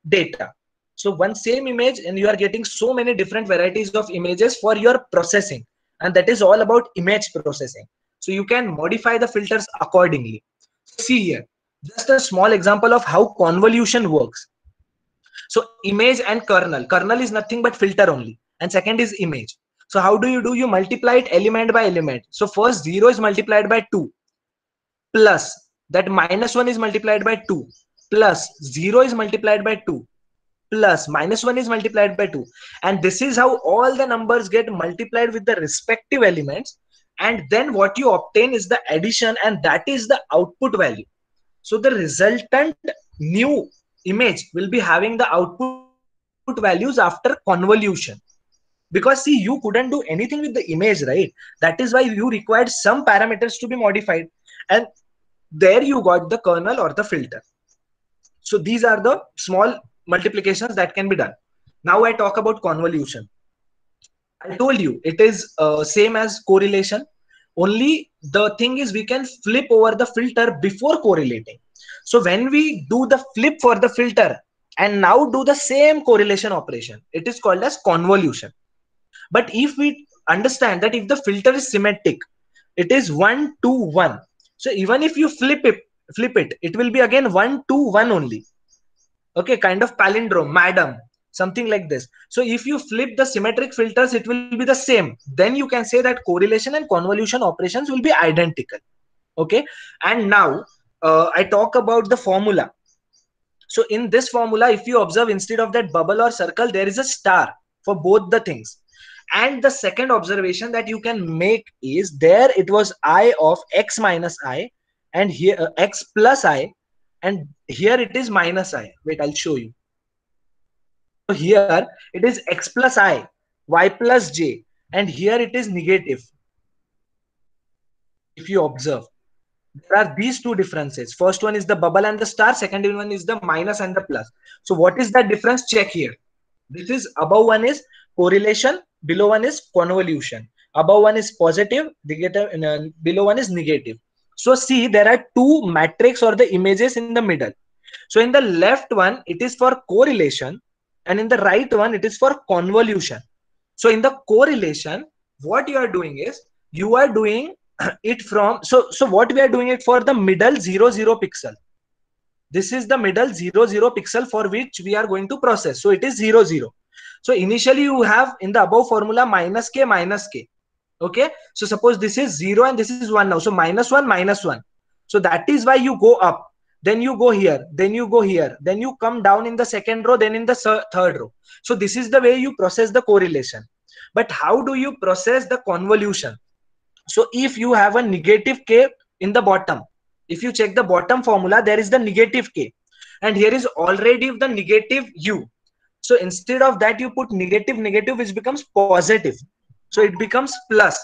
data. So one same image, and you are getting so many different varieties of images for your processing, and that is all about image processing. So you can modify the filters accordingly. See here, just a small example of how convolution works. So image and kernel. Kernel is nothing but filter only, and second is image. So how do? You multiply it element by element. So first 0 is multiplied by 2, plus that -1 is multiplied by 2, plus 0 is multiplied by 2, plus -1 is multiplied by 2. And this is how all the numbers get multiplied with the respective elements. And then what you obtain is the addition, and that is the output value. So the resultant new image will be having the output values after convolution. Because see, you couldn't do anything with the image, right? That is why you required some parameters to be modified, and there you got the kernel or the filter. So these are the small multiplications that can be done. Now I talk about convolution. I told you it is same as correlation. Only the thing is we can flip over the filter before correlating. So when we do the flip for the filter and now do the same correlation operation, it is called as convolution. But if we understand that if the filter is symmetric, it is 1 2 1. So even if you flip it, it will be again 1 2 1 only. Okay, kind of palindrome, madam, something like this. So if you flip the symmetric filters, it will be the same. Then you can say that correlation and convolution operations will be identical. Okay, and now I talk about the formula. So in this formula, if you observe, instead of that bubble or circle, there is a star for both the things. And the second observation that you can make is, there it was I of x minus I, and here x plus I, and here it is minus I. Wait, I'll show you. So here it is x plus I, y plus j, and here it is negative. If you observe, there are these two differences. First one is the bubble and the star, second one is the minus and the plus. So what is that difference? Check here. This is above one is correlation, below one is convolution. Above one is positive, negative, below one is negative. So see, there are two matrix or the images in the middle. So in the left one, it is for correlation, and in the right one, it is for convolution. So in the correlation, what you are doing is, you are doing it from, so what we are doing it for the middle 0 0 pixel. This is the middle 0 0 pixel for which we are going to process. So it is 0 0. So initially you have in the above formula minus k minus k. Okay, so suppose this is 0 and this is 1 now. So -1 -1. So that is why you go up, then you go here, then you go here, then you come down in the second row, then in the third row. So this is the way you process the correlation. But how do you process the convolution? So if you have a negative k in the bottom, if you check the bottom formula, there is the negative k, and here is already the negative u. So instead of that, you put negative negative, which becomes positive. So it becomes plus,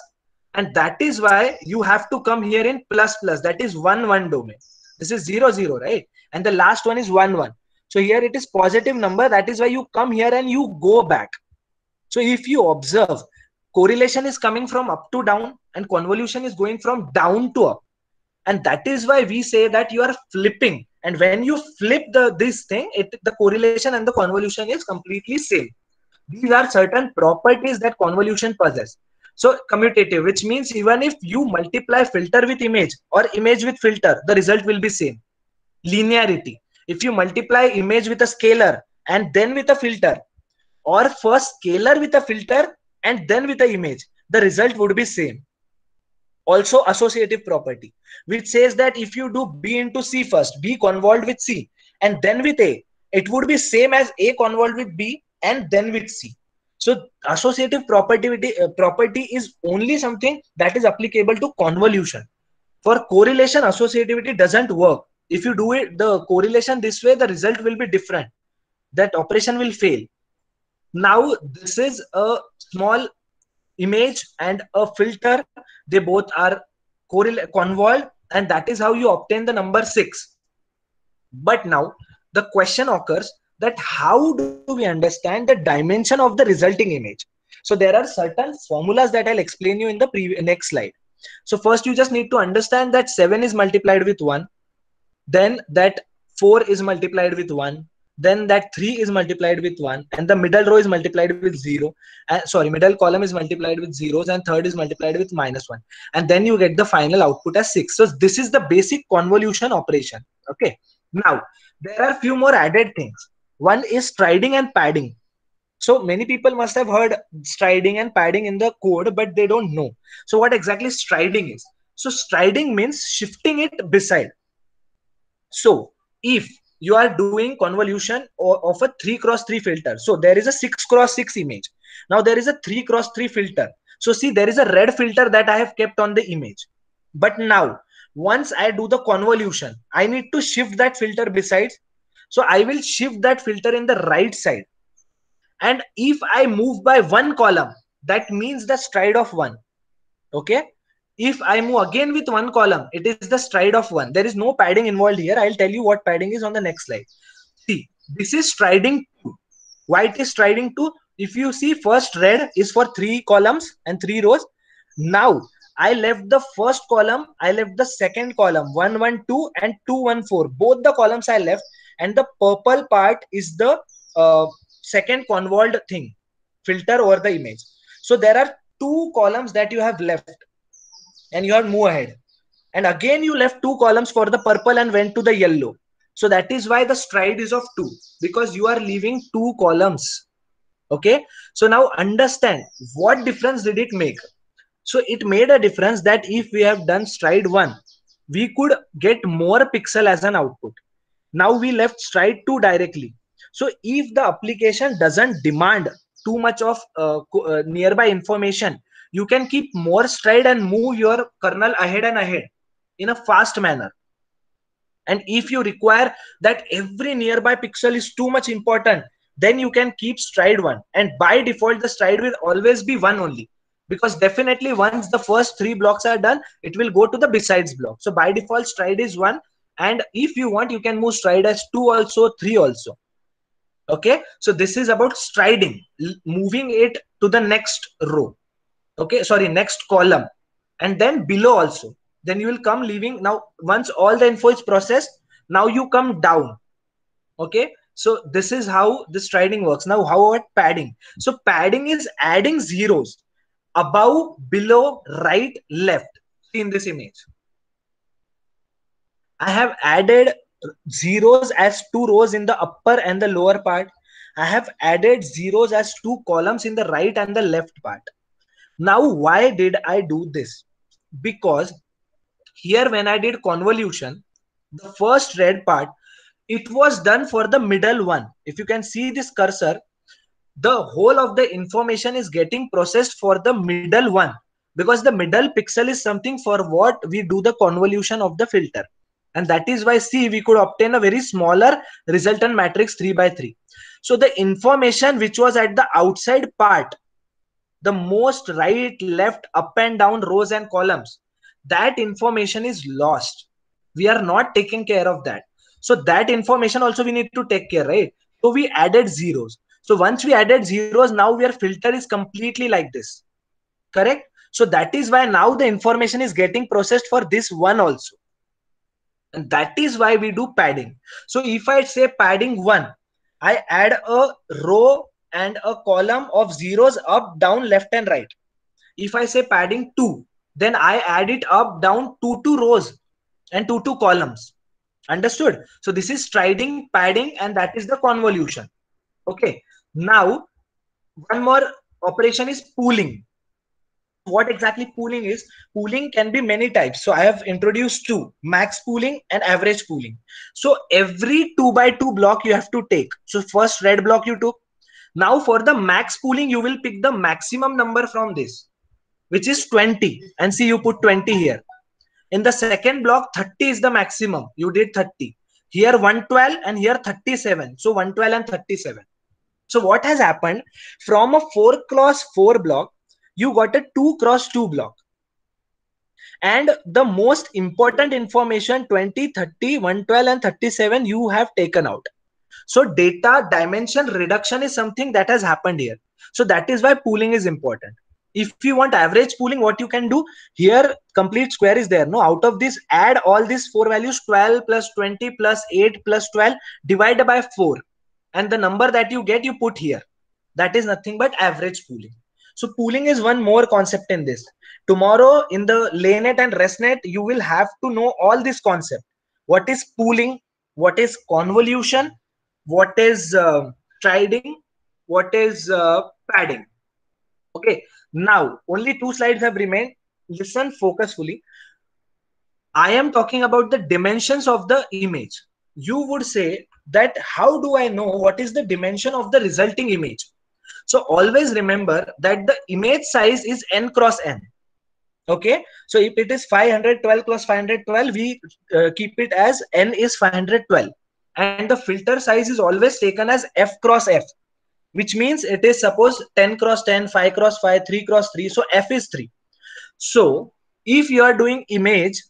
and that is why you have to come here in plus plus. That is 1 1 domain. This is 0 0, right? And the last one is 1 1. So here it is positive number. That is why you come here and you go back. So if you observe, correlation is coming from up to down, and convolution is going from down to up. And that is why we say that you are flipping. And when you flip this thing, the correlation and the convolution is completely same. These are certain properties that convolution possesses. So commutative, which means even if you multiply filter with image or image with filter, the result will be same. Linearity, if you multiply image with a scalar and then with a filter, or first scalar with a filter and then with the image, the result would be same. Also associative property, which says that if you do B into C first, B convolved with C and then with A, it would be same as A convolved with B and then with C. So associative property is only something that is applicable to convolution. For correlation, associativity doesn't work. If you do it, the correlation this way, the result will be different. That operation will fail. Now, this is a small image and a filter. They both are convolved, and that is how you obtain the number 6. But now, the question occurs that how do we understand the dimension of the resulting image? So there are certain formulas that I'll explain you in the next slide. So first, you just need to understand that 7 is multiplied with 1, then that 4 is multiplied with 1, then that 3 is multiplied with 1, and the middle row is multiplied with 0. Sorry, middle column is multiplied with zeros, and third is multiplied with -1. And then you get the final output as 6. So this is the basic convolution operation. Okay. Now, there are few more added things. One is striding and padding. So many people must have heard striding and padding in the code, but they don't know. So what exactly striding is? So striding means shifting it beside. So if you are doing convolution of a 3x3 filter, so there is a 6x6 image. Now there is a 3x3 filter. So see, there is a red filter that I have kept on the image. But now, once I do the convolution, I need to shift that filter besides. So I will shift that filter in the right side. And if I move by one column, that means the stride of 1. Okay. If I move again with one column, it is the stride of 1. There is no padding involved here. I'll tell you what padding is on the next slide. See, this is striding 2. Why it is striding 2? If you see, first red is for 3 columns and 3 rows. Now, I left the first column, I left the second column, 1, 1, 2 and 2, 1, 4. Both the columns I left, and the purple part is the second convolved thing, filter over the image. So there are 2 columns that you have left, and you have moved ahead. And again, you left 2 columns for the purple and went to the yellow. So that is why the stride is of 2, because you are leaving 2 columns. Okay. So now understand, what difference did it make? So it made a difference that if we have done stride 1, we could get more pixel as an output. Now we left stride 2 directly. So if the application doesn't demand too much of nearby information, you can keep more stride and move your kernel ahead and ahead in a fast manner. And if you require that every nearby pixel is too much important, then you can keep stride 1. And by default, the stride will always be 1 only. Because definitely once the first 3 blocks are done, it will go to the besides block. So by default, stride is 1. And if you want, you can move stride as 2 also, 3 also. Okay. So this is about striding, moving it to the next row. Okay. Sorry, next column. And then below also. Then you will come leaving. Now, once all the info is processed, now you come down. Okay. So this is how the striding works. Now, how about padding? So padding is adding zeros above, below, right, left. See in this image, I have added zeros as 2 rows in the upper and the lower part. I have added zeros as 2 columns in the right and the left part. Now, why did I do this? Because here when I did convolution, the first red part, it was done for the middle one. If you can see this cursor, the whole of the information is getting processed for the middle one, because the middle pixel is something for what we do the convolution of the filter. And that is why, see, we could obtain a very smaller resultant matrix 3 by 3. So the information which was at the outside part, the most right, left, up and down rows and columns, that information is lost. We are not taking care of that. So that information also we need to take care, right? So we added zeros. So once we added zeros, now our filter is completely like this. Correct? So that is why now the information is getting processed for this one also. And that is why we do padding. So if I say padding 1, I add a row and a column of zeros up, down, left and right. If I say padding 2, then I add it up, down, 2 rows and 2 columns. Understood? So this is striding, padding, and that is the convolution. Okay. Now, one more operation is pooling. What exactly pooling is? Pooling can be many types. So I have introduced 2, max pooling and average pooling. So every 2 by 2 block you have to take. So first red block you took. Now for the max pooling, you will pick the maximum number from this, which is 20. And see, you put 20 here. In the second block, 30 is the maximum. You did 30. Here 112 and here 37. So 112 and 37. So what has happened? From a 4x4 block, you got a 2x2 block. And the most important information, 20, 30, 112 and 37, you have taken out. So data dimension reduction is something that has happened here. So that is why pooling is important. If you want average pooling, what you can do here, complete square is there. No, out of this, add all these four values, 12 plus 20 plus 8 plus 12, divided by 4. And the number that you get, you put here. That is nothing but average pooling. So pooling is one more concept in this. Tomorrow in the LayNet and ResNet, you will have to know all this concept. What is pooling? What is convolution? What is striding? What is padding? Okay, now only 2 slides have remained. Listen focusfully. I am talking about the dimensions of the image. You would say that how do I know what is the dimension of the resulting image? So always remember that the image size is n cross n. Okay, so if it is 512 plus 512, we keep it as n is 512. And the filter size is always taken as f cross f, which means it is suppose 10 cross 10, 5 cross 5, 3 cross 3. So f is 3. So if you are doing image,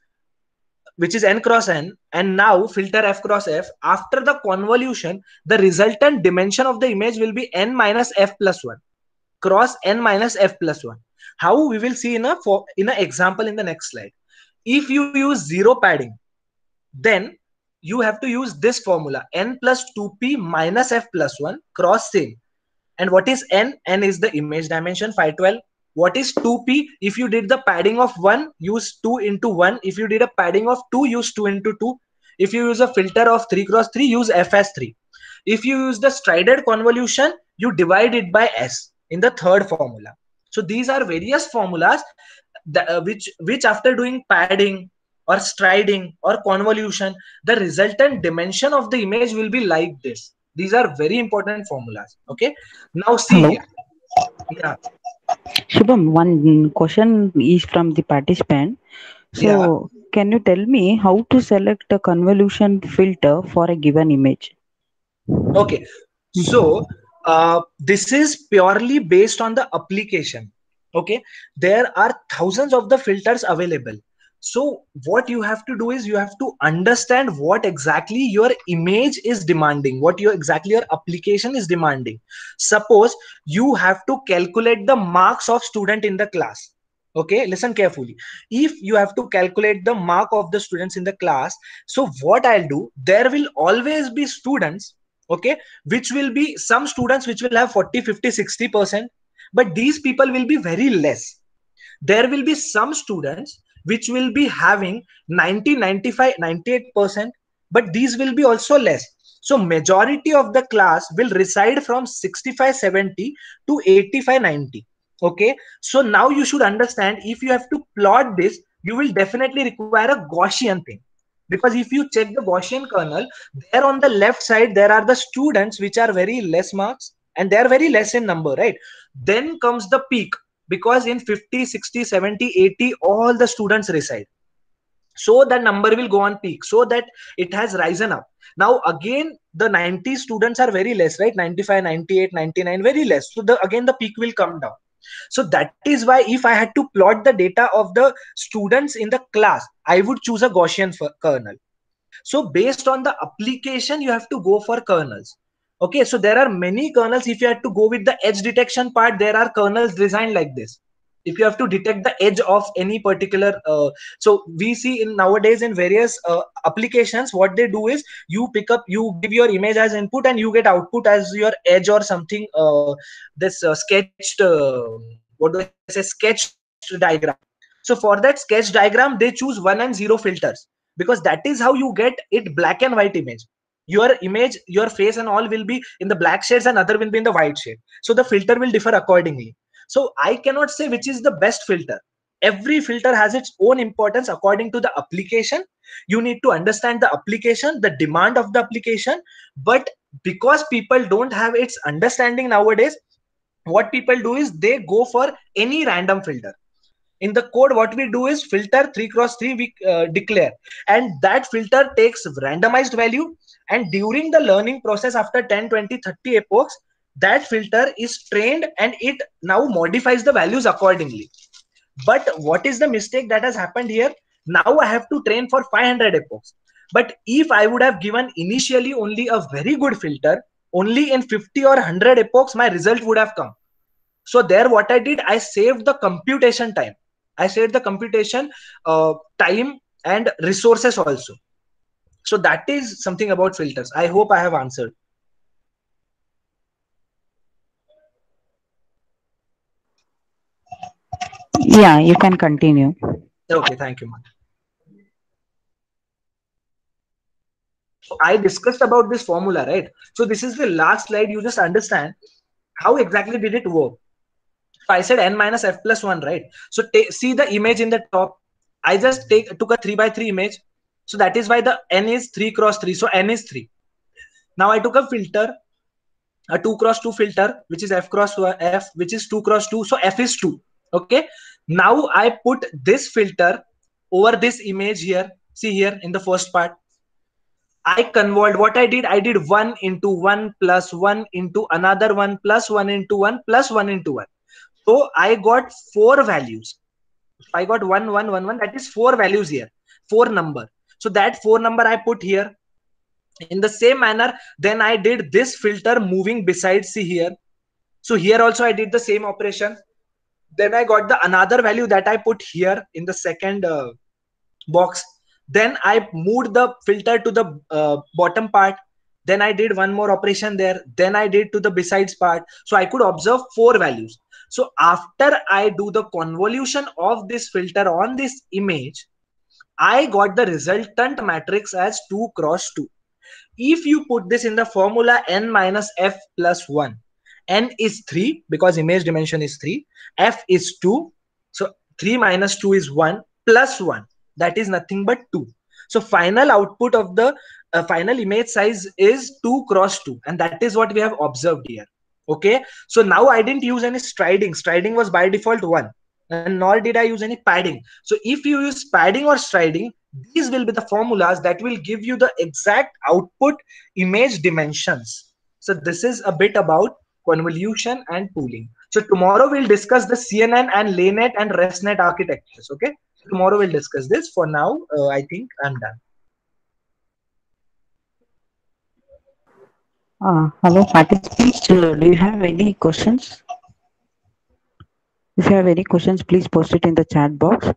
which is n cross n, and now filter f cross f, after the convolution, the resultant dimension of the image will be n minus f plus 1 cross n minus f plus 1. How we will see in a example in the next slide. If you use zero padding, then you have to use this formula, n plus 2p minus f plus 1 cross same. And what is n? N is the image dimension 512. What is 2p? If you did the padding of 1, use 2 into 1. If you did a padding of 2, use 2 into 2. If you use a filter of 3 cross 3, use f as 3. If you use the strided convolution, you divide it by s in the third formula. So these are various formulas that, which after doing padding or striding or convolution, the resultant dimension of the image will be like this. These are very important formulas. Okay. Now see Hello. here. Yeah. Shubham, one question is from the participant. So, can you tell me how to select a convolution filter for a given image? Okay. So this is purely based on the application. Okay. There are thousands of the filters available. So what you have to do is you have to understand what exactly your image is demanding, what your application is demanding. Suppose you have to calculate the marks of student in the class. Okay, listen carefully. If you have to calculate the mark of the students in the class, so what I'll do, there will always be students, okay, which will be some students which will have 40, 50, 60%, but these people will be very less. There will be some students which will be having 90, 95, 98%, but these will be also less. So majority of the class will reside from 65, 70 to 85, 90. Okay, so now you should understand, if you have to plot this, you will definitely require a Gaussian thing. Because if you check the Gaussian kernel, there on the left side, there are the students which are very less marks and they are very less in number, right? Then comes the peak, because in 50, 60, 70, 80, all the students reside. So that number will go on peak, so that it has risen up. Now again, the 90 students are very less, right? 95, 98, 99, very less. So again, the peak will come down. So that is why if I had to plot the data of the students in the class, I would choose a Gaussian kernel. So based on the application, you have to go for kernels. Okay, so there are many kernels. If you had to go with the edge detection part, there are kernels designed like this. If you have to detect the edge of any particular, so we see in nowadays in various applications, what they do is you give your image as input and you get output as your edge or something. This sketched, what do I say, sketched diagram. So for that sketch diagram, they choose 1 and 0 filters, because that is how you get it black and white image. Your image, your face and all will be in the black shades and other will be in the white shade. So the filter will differ accordingly. So I cannot say which is the best filter. Every filter has its own importance according to the application. You need to understand the application, the demand of the application. But because people don't have its understanding nowadays, what people do is they go for any random filter. In the code, what we do is filter 3 cross 3 we declare, and that filter takes randomized value, and during the learning process after 10, 20, 30 epochs, that filter is trained and it now modifies the values accordingly. But what is the mistake that has happened here? Now I have to train for 500 epochs. But if I would have given initially only a very good filter, only in 50 or 100 epochs, my result would have come. So there, what I did, I saved the computation time. I saved the computation time and resources also. So that is something about filters. I hope I have answered. Yeah, you can continue. Okay, thank you, ma'am. So I discussed about this formula, right? So this is the last slide. You just understand how exactly did it work. So I said n minus f plus 1, right? So see the image in the top. I just took a 3 by 3 image. So that is why the n is 3 cross 3. So n is 3. Now I took a filter, a 2 cross 2 filter, which is f cross f, which is 2 cross 2. So f is 2. Okay. Now I put this filter over this image here. See here in the first part. I convert what I did 1 into 1 plus 1 into another 1 plus 1 into 1 plus 1 into 1. So I got 4 values. I got 1, 1, 1, 1. That is 4 values here, 4 number. So that 4 number I put here. In the same manner, then I did this filter moving beside, see here. So here also I did the same operation. Then I got the another value that I put here in the second box. Then I moved the filter to the bottom part. Then I did one more operation there. Then I did to the besides part. So I could observe 4 values. So after I do the convolution of this filter on this image, I got the resultant matrix as 2 cross 2. If you put this in the formula n minus f plus 1, n is 3 because image dimension is 3, f is 2. So 3 minus 2 is 1 plus 1. That is nothing but 2. So final output of the final image size is 2 cross 2. And that is what we have observed here. Okay. So now I didn't use any striding. Striding was by default 1. And nor did I use any padding. So if you use padding or striding, these will be the formulas that will give you the exact output image dimensions. So this is a bit about convolution and pooling. So tomorrow we'll discuss the CNN and LayNet and ResNet architectures. Okay. Tomorrow we'll discuss this. For now, I think I'm done. Hello, participants. Do you have any questions? If you have any questions, please post it in the chat box.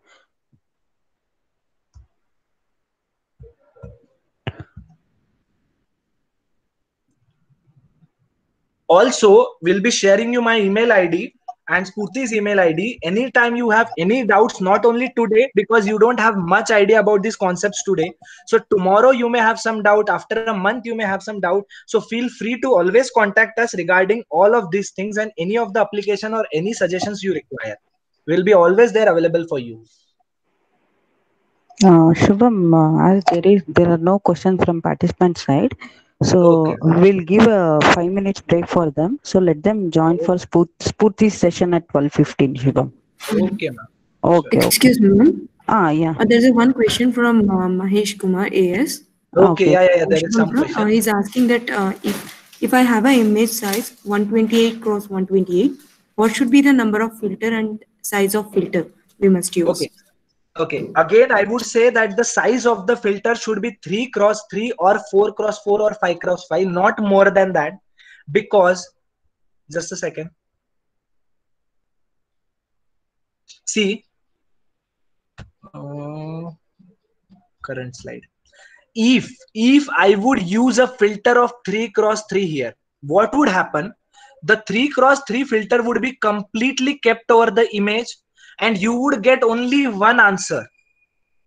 Also, we'll be sharing you my email ID and Spurti's email ID. Anytime you have any doubts, not only today, because you don't have much idea about these concepts today. So tomorrow you may have some doubt. After a month, you may have some doubt. So feel free to always contact us regarding all of these things and any of the application or any suggestions you require. We'll be always there available for you. Shubham, as there are no questions from participant side, so Okay. we'll give a 5 minutes break for them. So let them join for Spurti's session at 12:15. Shubham. Okay, ma'am. Okay. Excuse me, ma'am. Yeah. There's a one question from Mahesh Kumar AS. Okay. Yeah. There is some question. He's asking that if I have an image size 128 cross 128, what should be the number of filter and size of filter we must use? Okay. Again, I would say that the size of the filter should be 3 cross 3 or 4 cross 4 or 5 cross 5, not more than that. Because, just a second. See, current slide. If I would use a filter of 3 cross 3 here, what would happen? The 3 cross 3 filter would be completely kept over the image and you would get only one answer.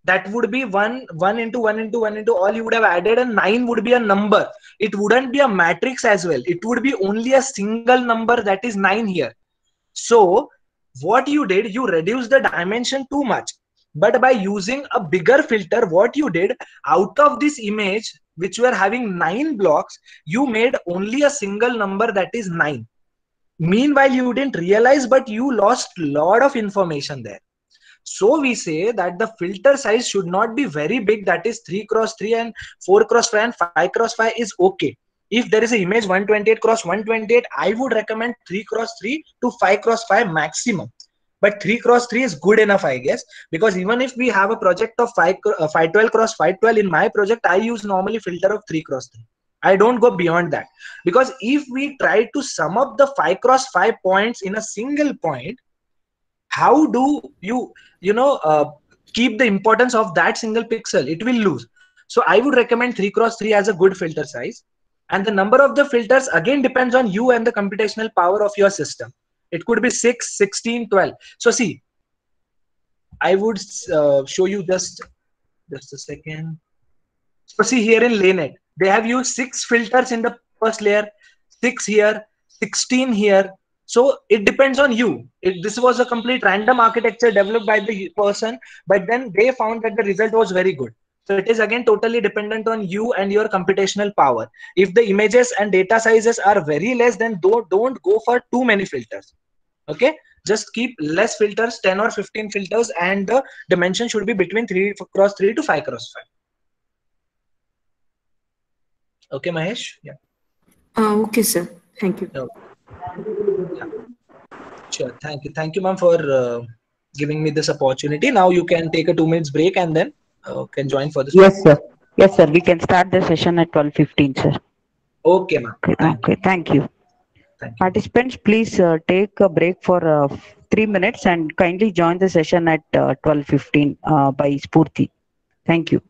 That would be 1 into 1 into 1 into all you would have added, and 9 would be a number. It wouldn't be a matrix as well. It would be only a single number, that is 9 here. So what you did, you reduced the dimension too much. But by using a bigger filter, what you did, out of this image, which were having 9 blocks, you made only a single number, that is 9. Meanwhile, you didn't realize, but you lost a lot of information there. So we say that the filter size should not be very big, that is 3 cross 3 and 4 cross 5 and 5 cross 5 is okay. If there is an image 128 cross 128, I would recommend 3 cross 3 to 5 cross 5 maximum. But 3 cross 3 is good enough, I guess, because even if we have a project of 512 cross 512, in my project I use normally filter of 3 cross 3. I don't go beyond that, because if we try to sum up the 5 cross 5 points in a single point, how do keep the importance of that single pixel? It will lose. So I would recommend 3 cross 3 as a good filter size. And the number of the filters again depends on you and the computational power of your system. It could be 6, 16, 12. So see, I would show you just a second. So see, here in LayNet, they have used 6 filters in the first layer, 6 here, 16 here. So it depends on you. This was a complete random architecture developed by the person, but then they found that the result was very good. So it is again totally dependent on you and your computational power. If the images and data sizes are very less, then don't go for too many filters. Okay, just keep less filters, 10 or 15 filters, and the dimension should be between 3 cross 3 to 5 cross 5. Okay, Mahesh? Yeah. Okay, sir. Thank you. Yeah. Sure. Thank you, ma'am, for giving me this opportunity. Now you can take a 2 minutes break and then can join for this. Yes, sir. Yes, sir. We can start the session at 12:15, sir. Okay, ma'am. Okay, Thank okay. you. Thank you. Thank you. Participants, please take a break for 3 minutes and kindly join the session at 12:15 by Spurti. Thank you.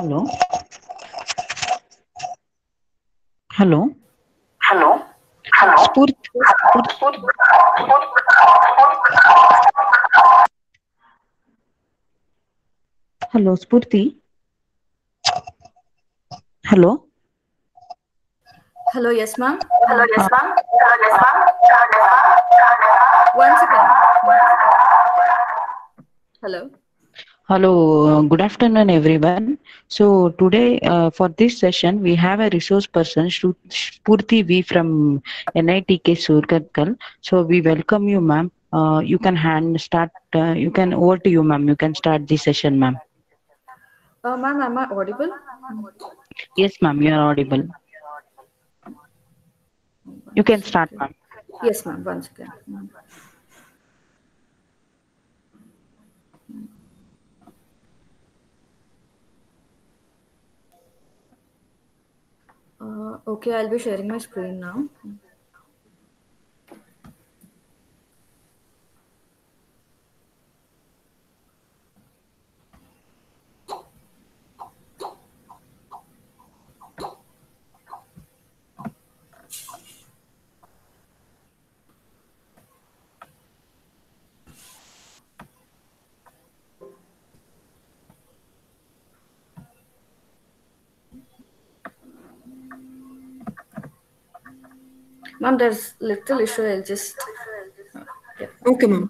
Hello. Hello. Spurti. Hello, Spurti. Hello. Hello, yes, ma'am. One second. Hello. Hello, good afternoon, everyone. So today, for this session, we have a resource person, Spurti V from NITK Surkatkal. So we welcome you, ma'am. You can start. You can over to you, ma'am. You can start the session, ma'am. Ma'am, am I audible? Yes, ma'am. You are audible. You can start, ma'am. Yes, ma'am. One second. Okay, I'll be sharing my screen now. Ma'am, there's little issue. I'll just. Yeah. Okay, ma'am.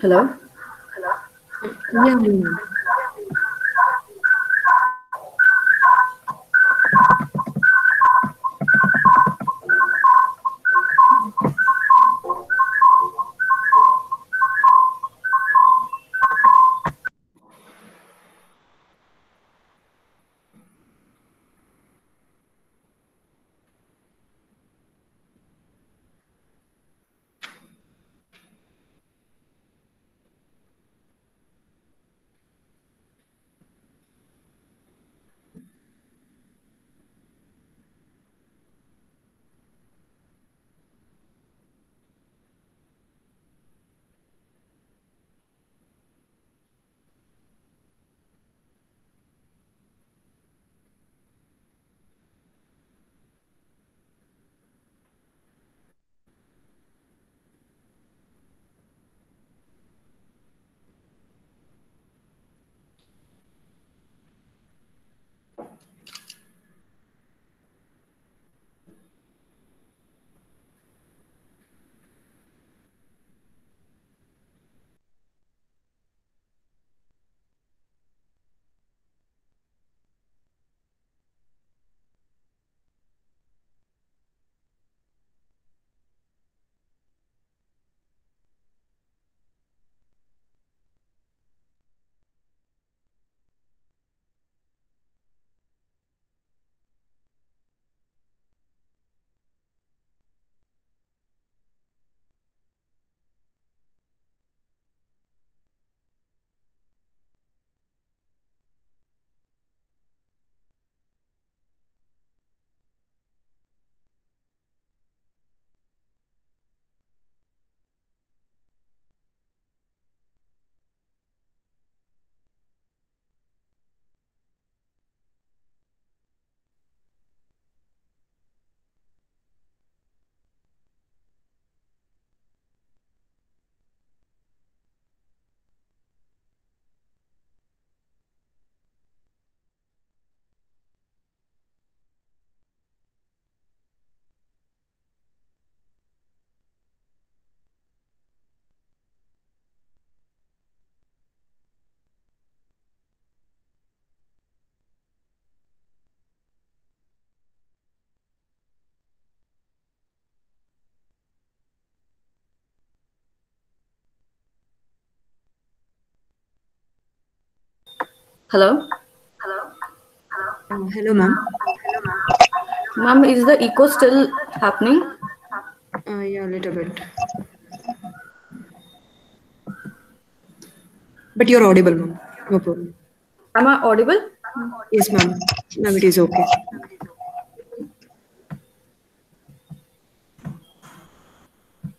Hello. Yeah, ma'am. Hello? Hello, ma'am. Ma'am, is the echo still happening? Yeah, a little bit. But you're audible, ma'am. No problem. Am I audible? Yes, ma'am. Now it is okay.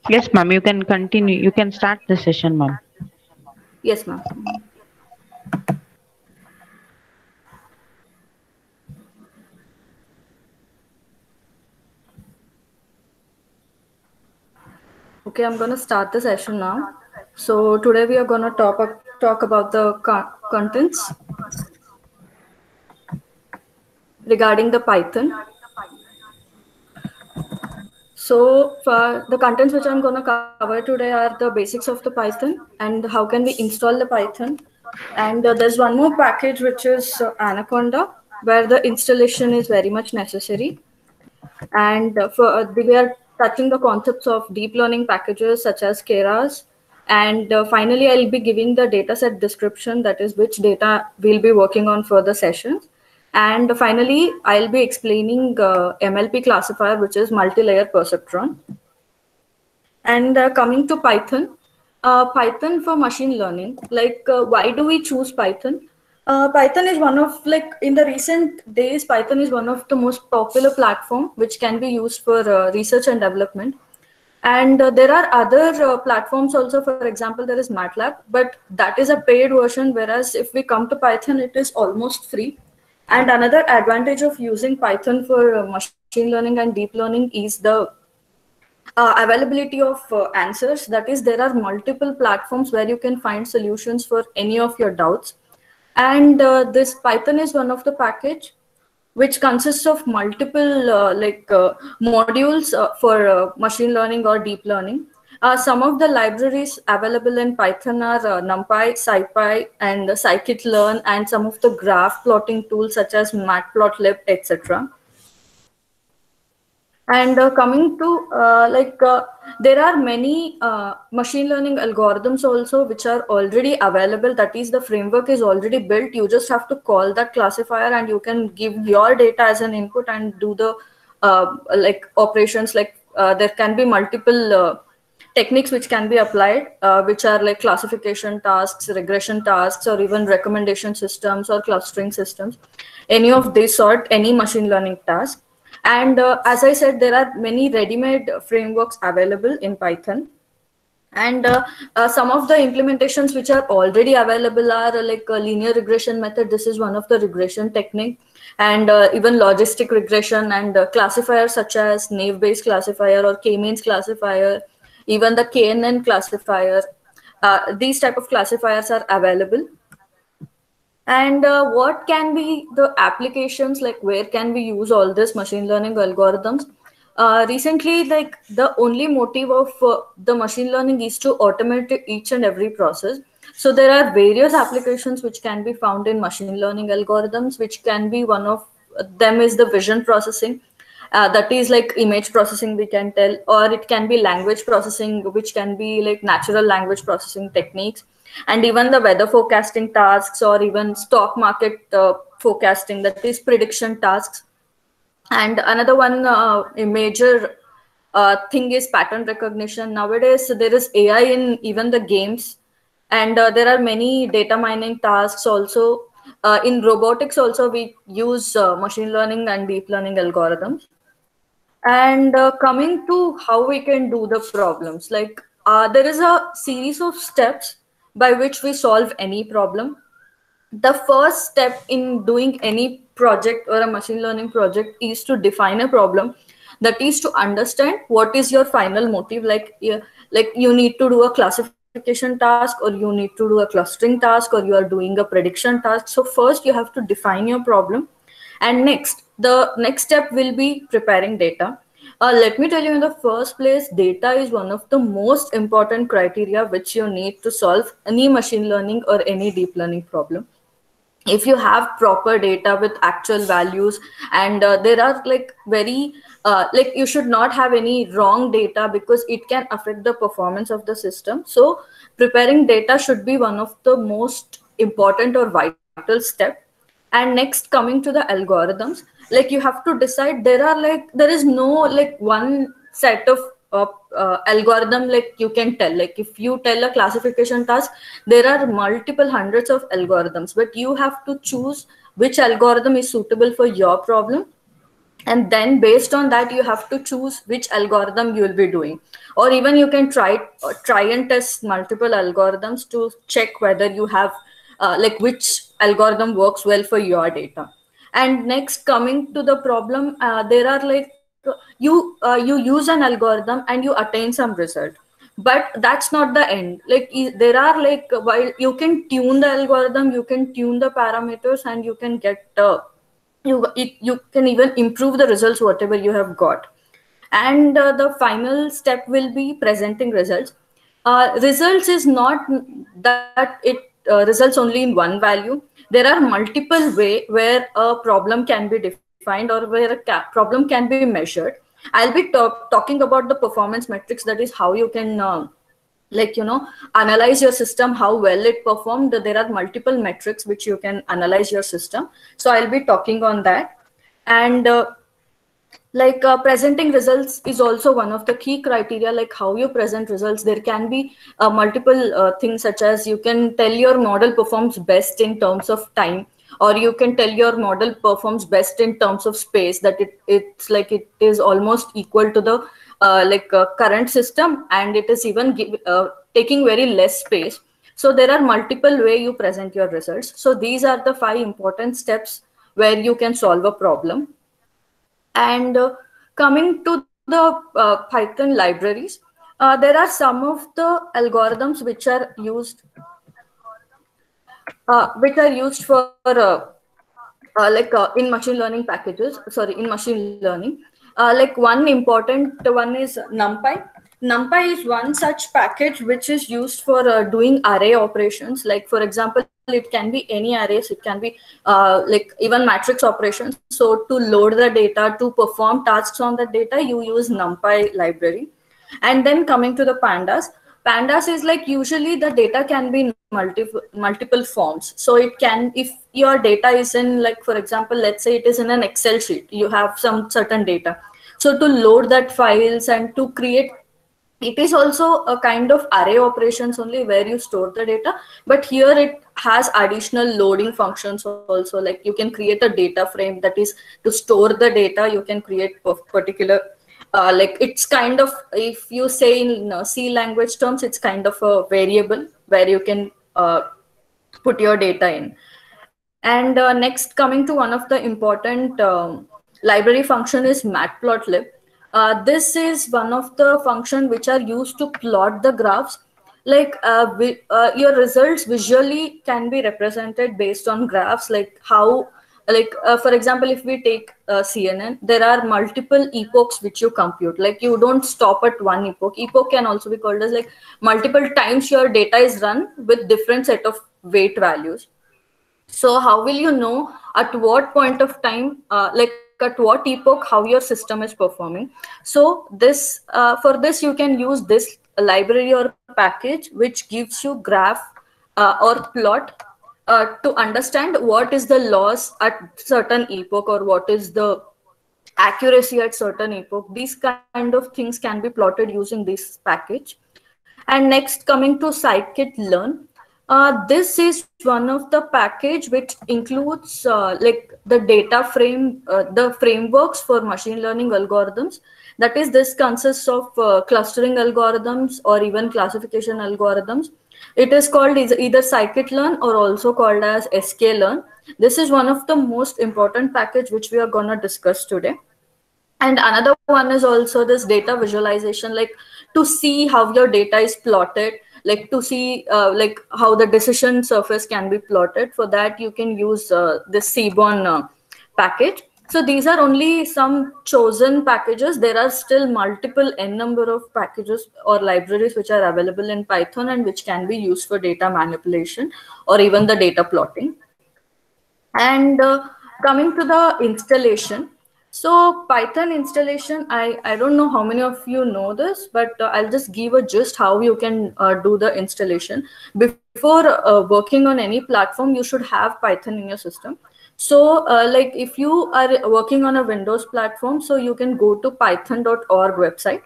Yes, ma'am. You can continue. You can start the session, ma'am. Yes, ma'am. Okay, I'm gonna start the session now. So today we are gonna talk about the contents regarding the Python. So for the contents which I'm going to cover today are the basics of the Python and how can we install the Python. And there's one more package which is Anaconda, where the installation is very much necessary. And we are touching the concepts of deep learning packages such as Keras. And finally, I'll be giving the dataset description, that is which data we'll be working on for the sessions. And finally, I'll be explaining MLP classifier, which is multi-layer perceptron. And coming to Python, Python for machine learning, like why do we choose Python? Python is one of, like in the recent days, Python is one of the most popular platform which can be used for research and development. And there are other platforms also. For example, there is MATLAB, but that is a paid version. Whereas if we come to Python, it is almost free. And another advantage of using Python for machine learning and deep learning is the availability of answers. That is, there are multiple platforms where you can find solutions for any of your doubts. And this Python is one of the package which consists of multiple modules for machine learning or deep learning. Some of the libraries available in Python are NumPy, SciPy, and scikit-learn, and some of the graph plotting tools such as Matplotlib, etc. And coming to there are many machine learning algorithms also which are already available. That is, the framework is already built. You just have to call that classifier and you can give your data as an input and do the operations. There can be multiple techniques which can be applied, which are like classification tasks, regression tasks, or even recommendation systems or clustering systems. Any of this sort, any machine learning task. And as I said, there are many ready-made frameworks available in Python. And some of the implementations which are already available are like a linear regression method. This is one of the regression technique. And even logistic regression and classifiers such as naive-Bayes classifier or K-means classifier, even the KNN classifier. These type of classifiers are available. And what can be the applications, like where can we use all this machine learning algorithms? Recently, like the only motive of the machine learning is to automate each and every process. So there are various applications which can be found in machine learning algorithms, which can be one of them is the vision processing. That is like image processing, we can tell, or it can be language processing, which can be like natural language processing techniques, and even the weather forecasting tasks, or even stock market forecasting, that is prediction tasks. And another one, a major thing is pattern recognition. Nowadays, there is AI in even the games, and there are many data mining tasks also. In robotics also, we use machine learning and deep learning algorithms. And coming to how we can do the problems, like there is a series of steps by which we solve any problem. The first step in doing any project or a machine learning project is to define a problem. That is to understand what is your final motive. Like you need to do a classification task, or you need to do a clustering task, or you are doing a prediction task. So first you have to define your problem. And next, the next step will be preparing data. Let me tell you, in the first place, data is one of the most important criteria which you need to solve any machine learning or any deep learning problem. If you have proper data with actual values, and there are like very you should not have any wrong data, because it can affect the performance of the system. So preparing data should be one of the most important or vital vital step. And next, coming to the algorithms, like you have to decide, there is no like one set of algorithm like you can tell. Like if you tell a classification task, there are multiple hundreds of algorithms, but you have to choose which algorithm is suitable for your problem. And then based on that, you have to choose which algorithm you will be doing. Or even you can try and test multiple algorithms to check whether you have like which algorithm works well for your data. And next, coming to the problem, there are like you use an algorithm and you attain some result, but that's not the end. Like there are like, while you can tune the algorithm, you can tune the parameters, and you can get you can even improve the results whatever you have got. And the final step will be presenting results. Results is not that it results only in one value. There are multiple way where a problem can be defined, or where a problem can be measured. I'll be talking about the performance metrics, that is how you can like analyze your system, how well it performed. There are multiple metrics which you can analyze your system, so I'll be talking on that. And presenting results is also one of the key criteria, like how you present results. There can be multiple things, such as you can tell your model performs best in terms of time, or you can tell your model performs best in terms of space, that it's like it is almost equal to the current system, and it is even taking very less space. So there are multiple way you present your results. So these are the 5 important steps where you can solve a problem. And coming to the Python libraries, there are some of the algorithms which are used for in machine learning packages. Sorry, in machine learning. Like one important one is NumPy. NumPy is one such package which is used for doing array operations. Like for example, it can be any arrays, it can be like even matrix operations. So to load the data, to perform tasks on the data, you use NumPy library. And then coming to the pandas. Pandas is like, usually the data can be in multiple forms. So it can, if your data is in, like for example, let's say it is in an Excel sheet, you have some certain data. So to load that files and to create, it is also a kind of array operations only, where you store the data, but here it has additional loading functions also. Like you can create a data frame, that is to store the data. You can create particular like it's kind of, if you say in C language terms, it's kind of a variable where you can put your data in. And next, coming to one of the important library function is matplotlib. This is one of the functions which are used to plot the graphs. Like your results visually can be represented based on graphs, like how, like for example, if we take CNN, there are multiple epochs which you compute. Like you don't stop at one epoch. Epoch can also be called as like multiple times your data is run with different set of weight values. So how will you know at what point of time, like at what epoch, how your system is performing? So this for this you can use this library or package which gives you graph or plot to understand what is the loss at certain epoch, or what is the accuracy at certain epoch. These kind of things can be plotted using this package. And next, coming to scikit-learn. This is one of the package which includes like the data frame, the frameworks for machine learning algorithms. That is, this consists of clustering algorithms or even classification algorithms. It is called either scikit-learn or also called as sklearn. This is one of the most important package which we are going to discuss today. And another one is also this data visualization, like to see how your data is plotted, like to see like how the decision surface can be plotted. For that, you can use this Seaborn package. So these are only some chosen packages. There are still multiple n number of packages or libraries which are available in Python and which can be used for data manipulation or even the data plotting. And coming to the installation, So Python installation, I don't know how many of you know this, but I'll just give a gist how you can do the installation. Before working on any platform, you should have Python in your system. So like if you are working on a Windows platform, so you can go to python.org website.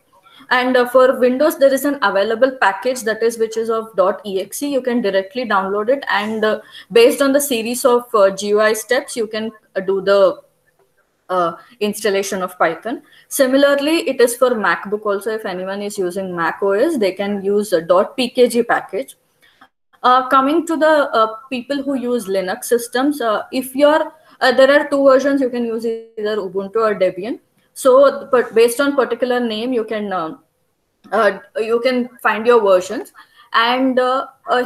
And for Windows, there is an available package that is which is of .exe. You can directly download it, and based on the series of GUI steps, you can do the installation of Python. Similarly, it is for MacBook also. If anyone is using Mac OS, they can use a .pkg package. Coming to the people who use Linux systems, if you're there are two versions. You can use either Ubuntu or Debian. So, but based on particular name, you can find your versions. And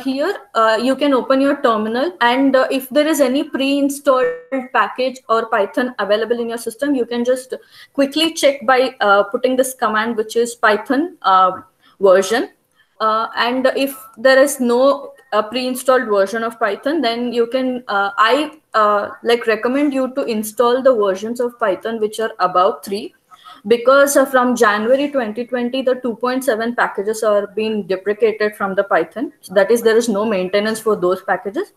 here you can open your terminal, and if there is any pre-installed package or Python available in your system, you can just quickly check by putting this command, which is Python version. And if there is no pre-installed version of Python, then you can I like recommend you to install the versions of Python which are above 3, because from January 2020 the 2.7 packages are being deprecated from the Python. So that is, there is no maintenance for those packages.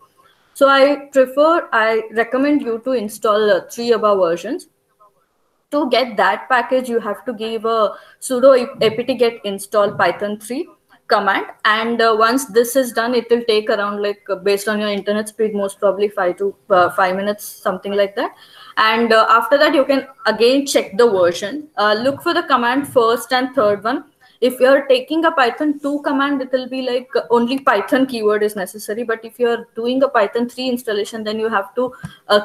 So I recommend you to install 3 above versions. To get that package, you have to give a sudo apt-get install python 3 command. And once this is done, it will take around, like based on your internet speed, most probably 5 minutes, something like that. And after that, you can again check the version. Look for the command first and third one. If you're taking a Python 2 command, it will be like only Python keyword is necessary. But if you're doing a Python 3 installation, then you have to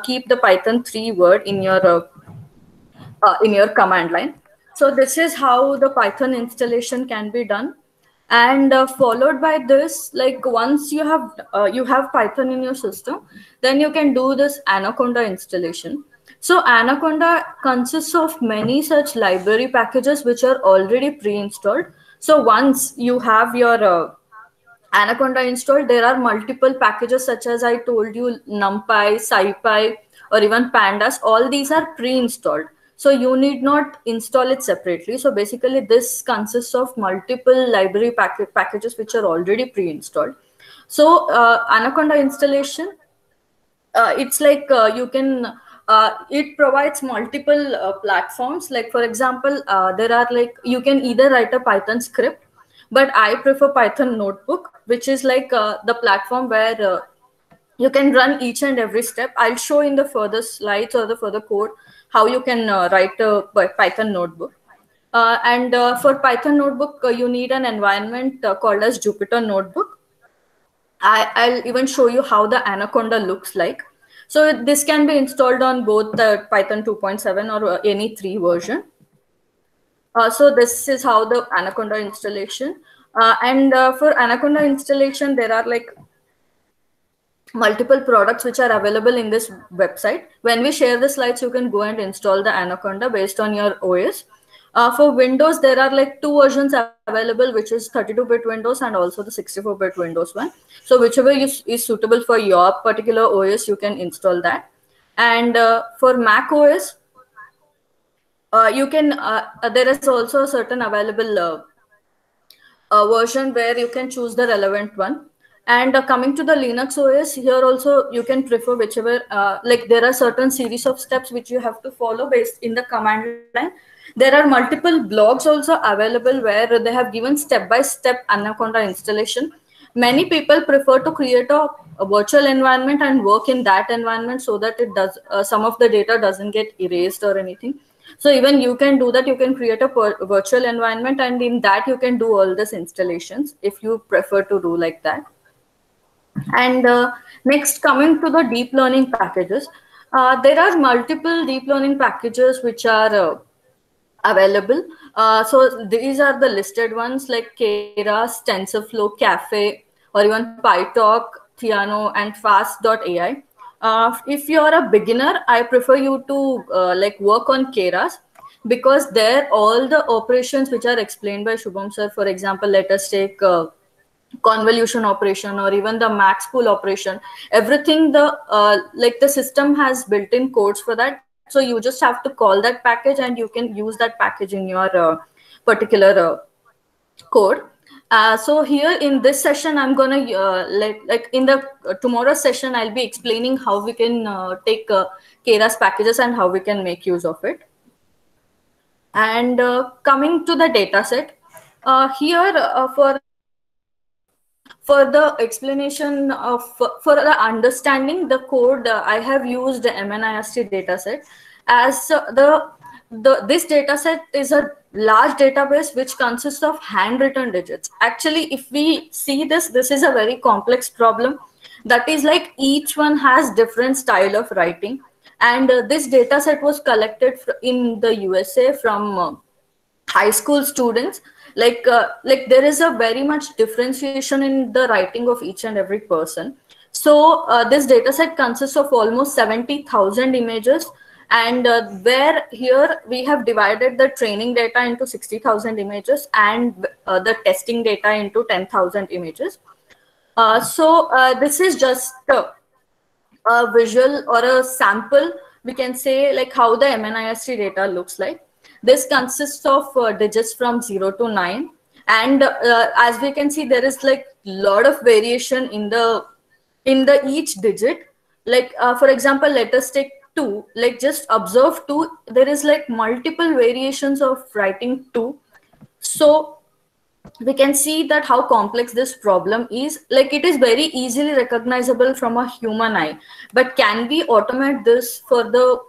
keep the Python 3 word in your command line. So this is how the Python installation can be done. And followed by this, like once you have Python in your system, then you can do this Anaconda installation. So Anaconda consists of many such library packages which are already pre-installed. So once you have your Anaconda installed, there are multiple packages such as I told you, NumPy, SciPy, or even Pandas. All these are pre-installed. So you need not install it separately. So basically this consists of multiple library packages which are already pre-installed. So Anaconda installation, it's like you can, it provides multiple platforms. Like for example, there are like, you can either write a Python script, but I prefer Python Notebook, which is like the platform where you can run each and every step. I'll show in the further slides or the further code how you can write a Python notebook. And for Python notebook, you need an environment called as Jupyter Notebook. I'll even show you how the Anaconda looks like. So this can be installed on both the Python 2.7 or any 3 version. So this is how the Anaconda installation. And for Anaconda installation, there are like multiple products which are available in this website. When we share the slides, you can go and install the Anaconda based on your OS. For Windows, there are like 2 versions available, which is 32-bit Windows and also the 64-bit Windows one. So whichever is suitable for your particular OS, you can install that. And for Mac OS, you can, there is also a certain available version where you can choose the relevant one. And coming to the Linux OS, here also you can prefer whichever, like there are certain series of steps which you have to follow based in the command line. There are multiple blogs also available where they have given step-by-step Anaconda installation. Many people prefer to create a virtual environment and work in that environment so that it does some of the data doesn't get erased or anything. So even you can do that. You can create a virtual environment, and in that you can do all these installations if you prefer to do like that. And next, coming to the deep learning packages, there are multiple deep learning packages which are available. So these are the listed ones like Keras, TensorFlow, Caffe, or even PyTorch, Theano, and Fast.ai. If you are a beginner, I prefer you to like work on Keras, because there all the operations which are explained by Shubham sir, for example, let us take convolution operation or even the max pool operation, everything the like the system has built-in codes for that. So you just have to call that package and you can use that package in your particular code. So here in this session, I'm gonna like in the tomorrow's session, I'll be explaining how we can take Keras packages and how we can make use of it. And coming to the data set, here for the explanation of for the understanding the code, I have used the MNIST dataset as this dataset is a large database which consists of handwritten digits. Actually, if we see this is a very complex problem. That is like each one has different style of writing, and this dataset was collected in the USA from high school students. Like there is a very much differentiation in the writing of each and every person. So this data set consists of almost 70,000 images, and where here we have divided the training data into 60,000 images and the testing data into 10,000 images. This is just a visual or a sample, we can say, like how the MNIST data looks like. This consists of digits from 0 to 9, and as we can see, there is like lot of variation in the each digit. Like for example, let us take 2. Like just observe 2. There is like multiple variations of writing 2. So we can see that how complex this problem is. Like it is very easily recognizable from a human eye, but can we automate this for the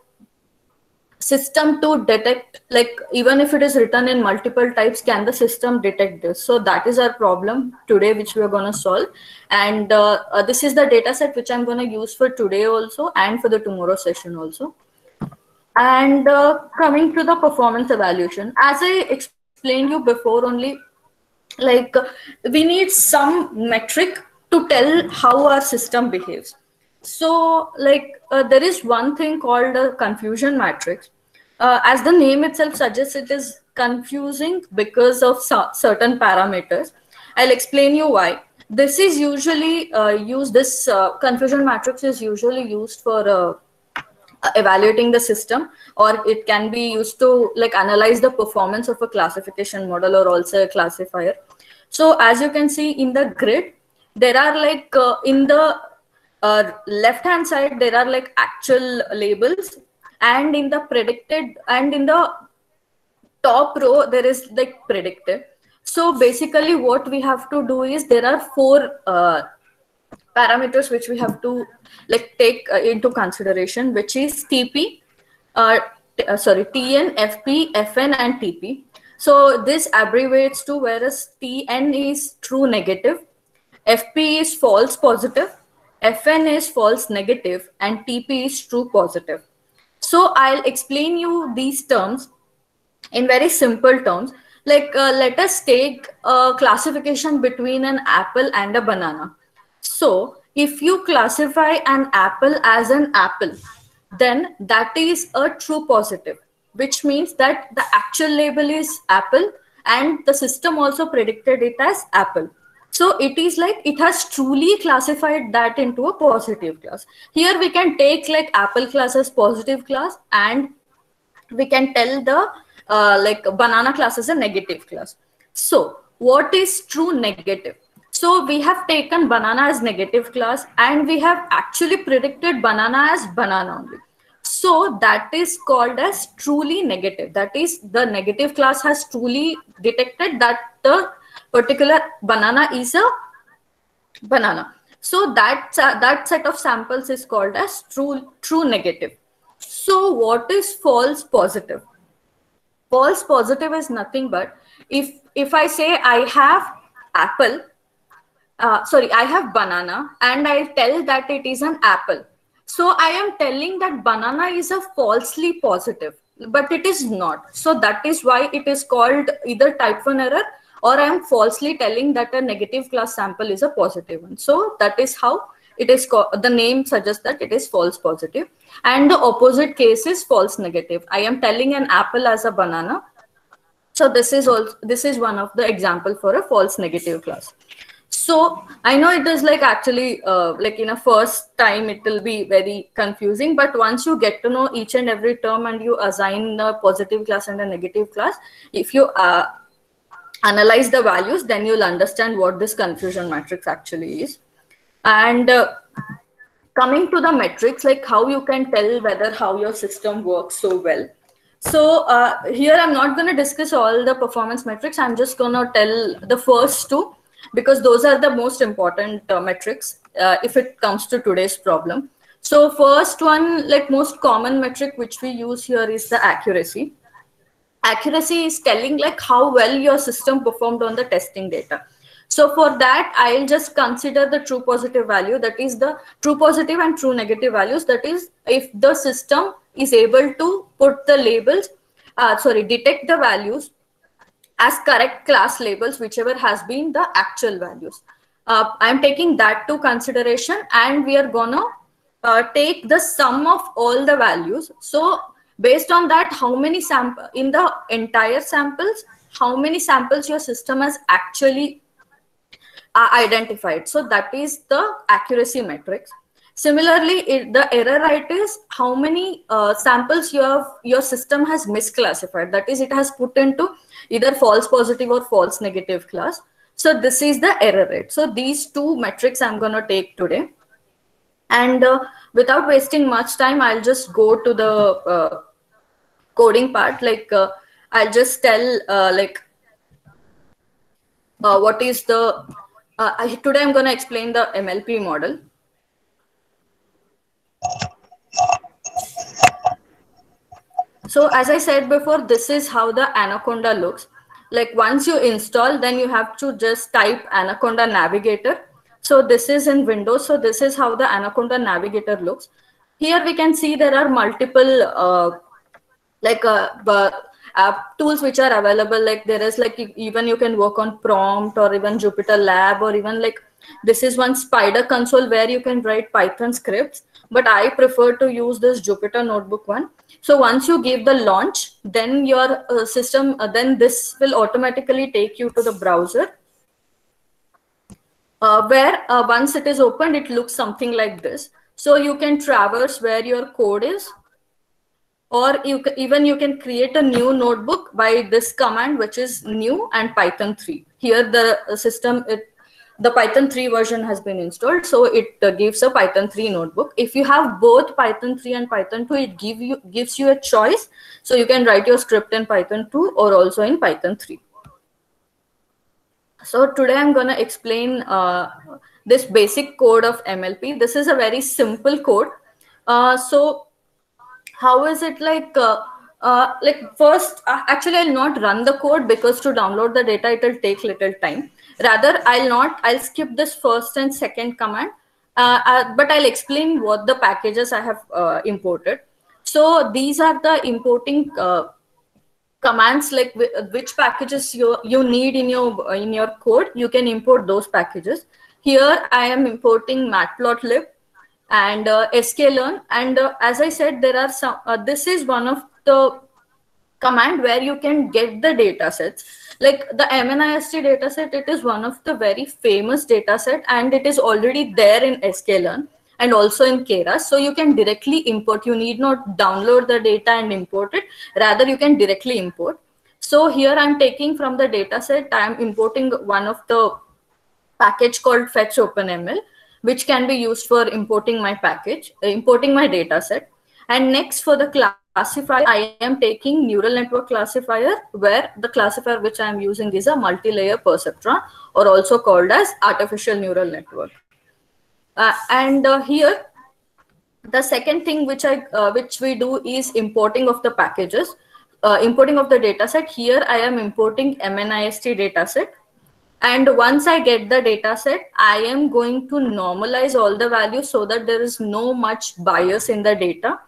system to detect, like even if it is written in multiple types, can the system detect this? So that is our problem today which we are going to solve, and this is the data set which I'm going to use for today also and for the tomorrow session also. And coming to the performance evaluation, as I explained you before only, like we need some metric to tell how our system behaves. So like there is one thing called a confusion matrix. As the name itself suggests, it is confusing because of certain parameters. I'll explain you why. This is usually used, this confusion matrix is usually used for evaluating the system, or it can be used to like analyze the performance of a classification model or also a classifier. So as you can see in the grid, there are like in the left hand side there are like actual labels, and in the predicted, and in the top row there is like predicted. So basically what we have to do is there are 4 parameters which we have to like take into consideration, which is TP, TN, FP, FN and TP. So this abbreviates to, whereas TN is true negative, FP is false positive, FN is false negative, and TP is true positive. So I'll explain you these terms in very simple terms. Like let us take a classification between an apple and a banana. So if you classify an apple as an apple, then that is a true positive, which means that the actual label is apple and the system also predicted it as apple. So it is like it has truly classified that into a positive class. Here we can take like apple class as positive class, and we can tell the like banana class as a negative class. So what is true negative? So we have taken banana as negative class, and we have actually predicted banana as banana only. So that is called as truly negative. That is, the negative class has truly detected that the particular banana is a banana. So that set of samples is called as true negative. So what is false positive? False positive is nothing but if I say I have apple, I have banana, and I tell that it is an apple. So I am telling that banana is a falsely positive, but it is not. So that is why it is called either type 1 error, or I am falsely telling that a negative class sample is a positive one. So that is how it is called. The name suggests that it is false positive. And the opposite case is false negative. I am telling an apple as a banana. So this is one of the example for a false negative class. So I know it is like actually like in a first time it will be very confusing, but once you get to know each and every term and you assign a positive class and a negative class, if you analyze the values, then you'll understand what this confusion matrix actually is. And coming to the metrics, like how you can tell whether how your system works so well. So here I'm not going to discuss all the performance metrics. I'm just going to tell the first two, because those are the most important metrics if it comes to today's problem. So first one, like most common metric which we use here is the accuracy. Accuracy is telling like how well your system performed on the testing data. So for that, I'll just consider the true positive value, that is the true positive and true negative values. That is, if the system is able to put the labels, detect the values as correct class labels, whichever has been the actual values. I'm taking that to consideration, and we are gonna take the sum of all the values. So based on that, how many sample in the entire samples, how many samples your system has actually identified. So that is the accuracy metrics. Similarly, the error rate is how many samples your system has misclassified. That is, it has put into either false positive or false negative class. So this is the error rate. So these two metrics I'm going to take today. And without wasting much time, I'll just go to the coding part. Like I'll just tell what is the today I'm going to explain the MLP model. So as I said before, this is how the Anaconda looks. Like once you install, then you have to just type Anaconda Navigator. So this is in Windows. So this is how the Anaconda Navigator looks. Here we can see there are multiple tools which are available. Like there is like even you can work on Prompt or even Jupyter Lab, or even like this is one Spider console where you can write Python scripts. But I prefer to use this Jupyter Notebook one. So once you give the launch, then your system, then this will automatically take you to the browser. Where once it is opened, it looks something like this. So you can traverse where your code is, or you can create a new notebook by this command, which is new and Python 3. Here the system, the Python 3 version has been installed, so it gives a Python 3 notebook. If you have both Python 3 and Python 2, it gives you a choice. So you can write your script in Python 2 or also in Python 3. So today I'm going to explain this basic code of MLP. This is a very simple code. So how is it like first, actually I'll not run the code, because to download the data, it will take little time. Rather, I'll skip this first and second command, but I'll explain what the packages I have imported. So these are the importing commands, like which packages you need in your code. You can import those packages. Here I am importing matplotlib and sklearn, and as I said, there are some. This is one of the command where you can get the data sets. Like the MNIST dataset, it is one of the very famous dataset, and it is already there in sklearn and also in Keras. So you can directly import. You need not download the data and import it. Rather, you can directly import. So here I'm taking from the dataset, I'm importing one of the package called fetch OpenML, which can be used for importing my package, importing my dataset. And next, for the classifier, I am taking neural network classifier, where the classifier which I am using is a multi-layer perceptron, or also called as artificial neural network. Here, the second thing which we do is importing of the packages, importing of the dataset. Here I am importing MNIST dataset. And once I get the dataset, I am going to normalize all the values so that there is no much bias in the data.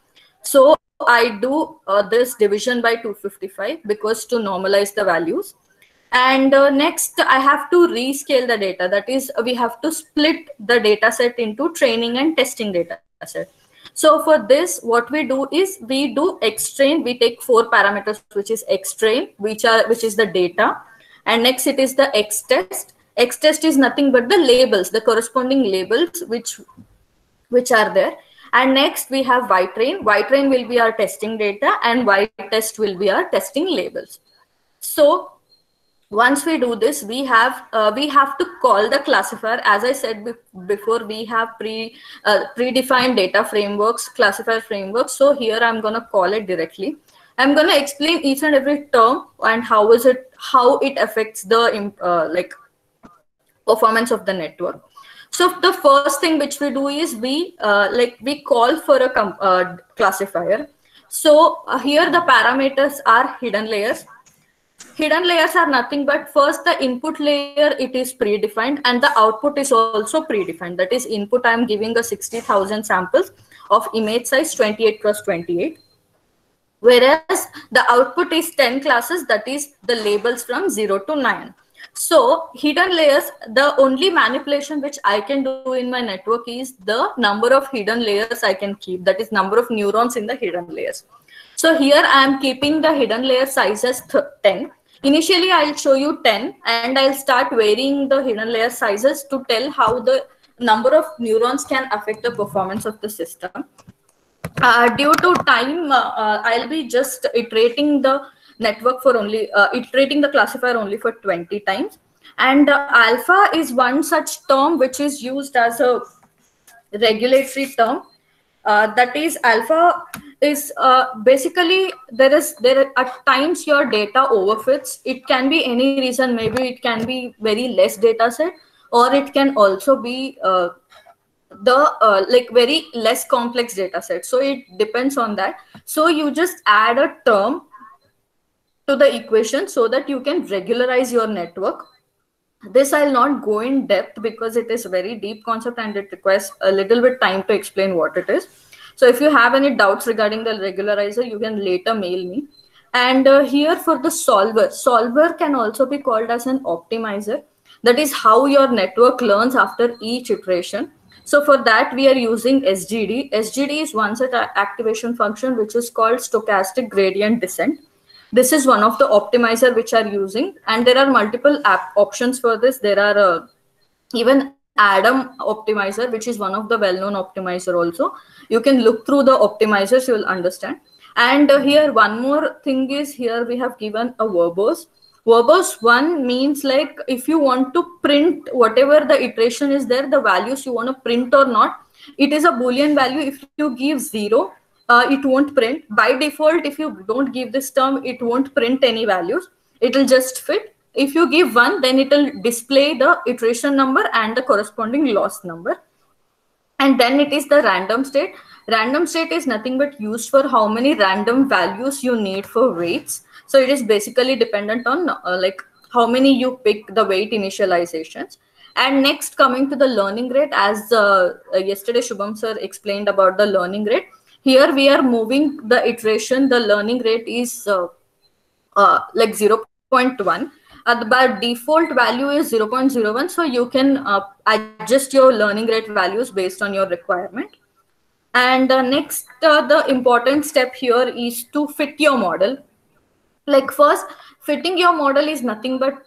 So I do this division by 255, because to normalize the values. And next, I have to rescale the data. That is, we have to split the data set into training and testing data set. So for this, what we do is we do xtrain. We take 4 parameters, which is xtrain, which is the data. And next, it is the xtest. X test is nothing but the labels, the corresponding labels which are there. And next we have Y train. Y train will be our testing data, and Y test will be our testing labels. So once we do this, we have to call the classifier. As I said before, we have predefined data frameworks, classifier frameworks. So here I'm going to call it directly. I'm going to explain each and every term and how it affects the like performance of the network. So the first thing which we do is we call for a classifier. So here the parameters are hidden layers. Hidden layers are nothing but first the input layer, it is predefined, and the output is also predefined. That is input, I am giving a 60,000 samples of image size 28 cross 28. Whereas the output is 10 classes, that is the labels from 0 to 9. So hidden layers, the only manipulation which I can do in my network is the number of hidden layers I can keep, that is number of neurons in the hidden layers. So here I am keeping the hidden layer size as 10. Initially, I'll show you 10 and I'll start varying the hidden layer sizes to tell how the number of neurons can affect the performance of the system. Due to time, I'll be just iterating the network for only, iterating the classifier only for 20 times. And alpha is one such term which is used as a regulatory term. That is, alpha is basically there are at times your data overfits. It can be any reason, maybe it can be very less data set, or it can also be like very less complex data set. So it depends on that. So you just add a term to the equation so that you can regularize your network. This I'll not go in depth because it is a very deep concept and it requires a little bit time to explain what it is. So if you have any doubts regarding the regularizer, you can later mail me. And here for the solver can also be called as an optimizer. That is how your network learns after each iteration. So for that, we are using SGD. SGD is one such activation function which is called stochastic gradient descent. This is one of the optimizer which are using, and there are multiple options for this. There are even Adam optimizer, which is one of the well-known optimizer also. You can look through the optimizers, you will understand. And here one more thing is, here we have given a verbose. Verbose 1 means like if you want to print whatever the iteration is there, the values you want to print or not, it is a Boolean value. If you give 0, it won't print. By default, if you don't give this term, it won't print any values. It will just fit. If you give 1, then it will display the iteration number and the corresponding loss number. And then it is the random state. Random state is nothing but used for how many random values you need for weights. So it is basically dependent on like how many you pick the weight initializations. And next, coming to the learning rate, as yesterday Shubham sir explained about the learning rate. Here we are moving the iteration. The learning rate is like 0.1. The default value is 0.01. So you can adjust your learning rate values based on your requirement. And next, the important step here is to fit your model. Like first, fitting your model is nothing but,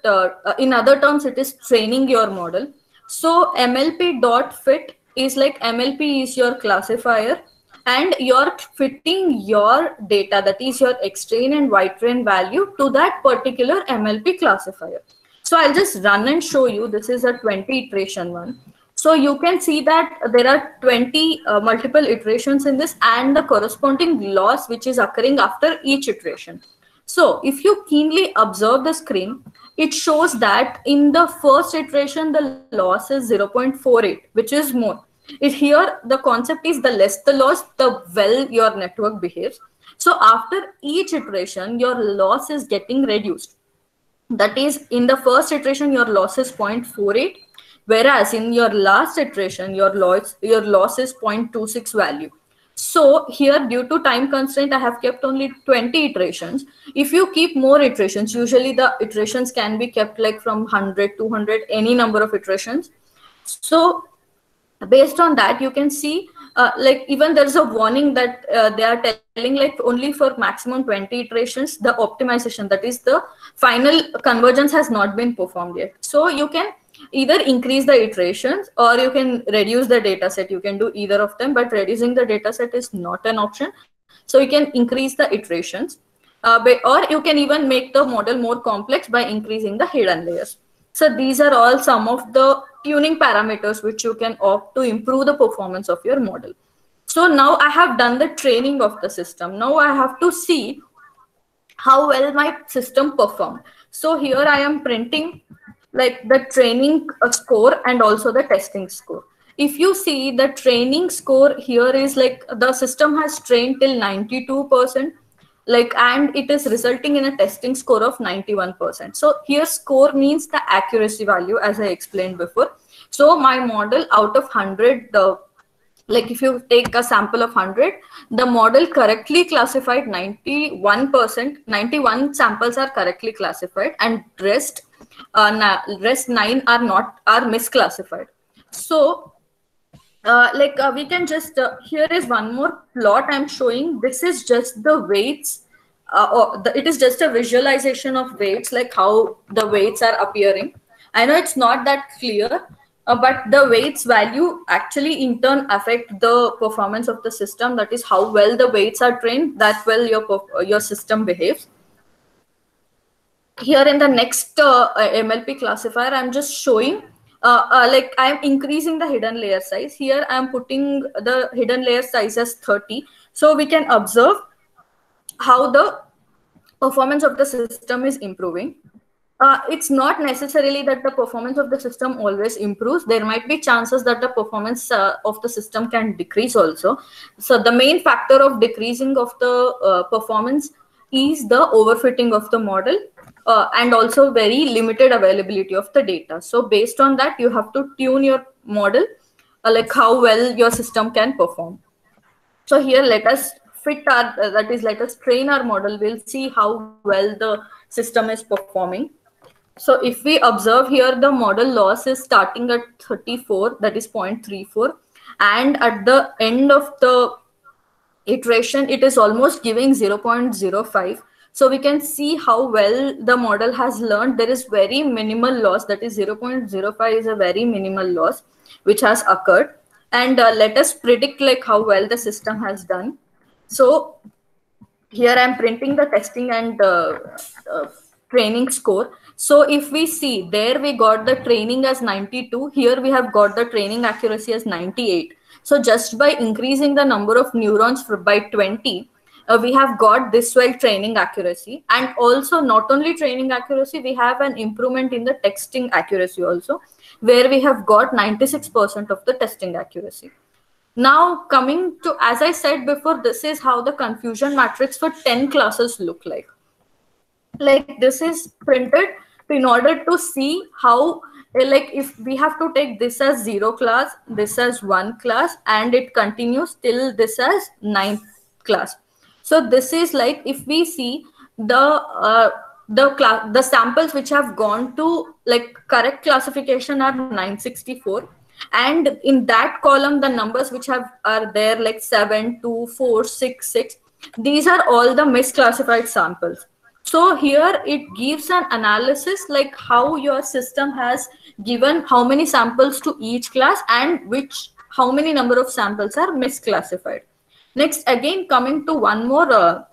in other terms, it is training your model. So MLP.fit is like MLP is your classifier, and you're fitting your data, that is your X-train and Y-train value, to that particular MLP classifier. So I'll just run and show you. This is a 20 iteration one. So you can see that there are 20 multiple iterations in this, and the corresponding loss which is occurring after each iteration. So if you keenly observe the screen, it shows that in the first iteration, the loss is 0.48, which is more. Here, the concept is the less the loss, the well your network behaves. So after each iteration, your loss is getting reduced. That is, in the first iteration, your loss is 0.48, whereas in your last iteration, your loss is 0.26 value. So here, due to time constraint, I have kept only 20 iterations. If you keep more iterations, usually the iterations can be kept like from 100, 200, any number of iterations. So based on that, you can see like even there's a warning that they are telling like only for maximum 20 iterations, the optimization, that is the final convergence, has not been performed yet. So you can either increase the iterations or you can reduce the data set. You can do either of them, but reducing the data set is not an option. So you can increase the iterations, or you can even make the model more complex by increasing the hidden layers. So these are all some of the tuning parameters which you can opt to improve the performance of your model. So now I have done the training of the system. Now I have to see how well my system performed. So here I am printing like the training score and also the testing score. If you see the training score here is like the system has trained till 92%, like, and it is resulting in a testing score of 91%. So here score means the accuracy value, as I explained before. So my model out of 100, like if you take a sample of 100, the model correctly classified 91%, 91 samples are correctly classified, and rest 9 are misclassified. So we can just here is one more plot I'm showing. This is just the weights, it is just a visualization of weights, like how the weights are appearing. I know it's not that clear, but the weights value actually in turn affect the performance of the system. That is how well the weights are trained, that well your system behaves. Here in the next MLP classifier, I'm just showing like I'm increasing the hidden layer size. Here I'm putting the hidden layer size as 30. So we can observe how the performance of the system is improving. It's not necessarily that the performance of the system always improves. There might be chances that the performance of the system can decrease also. So the main factor of decreasing of the performance is the overfitting of the model and also very limited availability of the data. So based on that, you have to tune your model like how well your system can perform. So here let us fit our, let us train our model. We'll see how well the system is performing. So if we observe here, the model loss is starting at 34, that is 0.34. And at the end of the iteration, it is almost giving 0.05. So we can see how well the model has learned. There is very minimal loss, that is 0.05 is a very minimal loss which has occurred. And let us predict like how well the system has done. So here I'm printing the testing and training score. So if we see there, we got the training as 92. Here we have got the training accuracy as 98. So just by increasing the number of neurons by 20, we have got this well training accuracy. And also not only training accuracy, we have an improvement in the testing accuracy also, where we have got 96% of the testing accuracy. Now coming to, as I said before, this is how the confusion matrix for 10 classes look like. Like this is printed in order to see how, like if we have to take this as 0 class, this as 1 class, and it continues till this as 9th class. So this is like, if we see the samples which have gone to like correct classification are 964. And in that column, the numbers which are there like 7, 2, 4, 6, 6, these are all the misclassified samples. So here it gives an analysis like how your system has given how many samples to each class and how many number of samples are misclassified. Next, again, coming to one more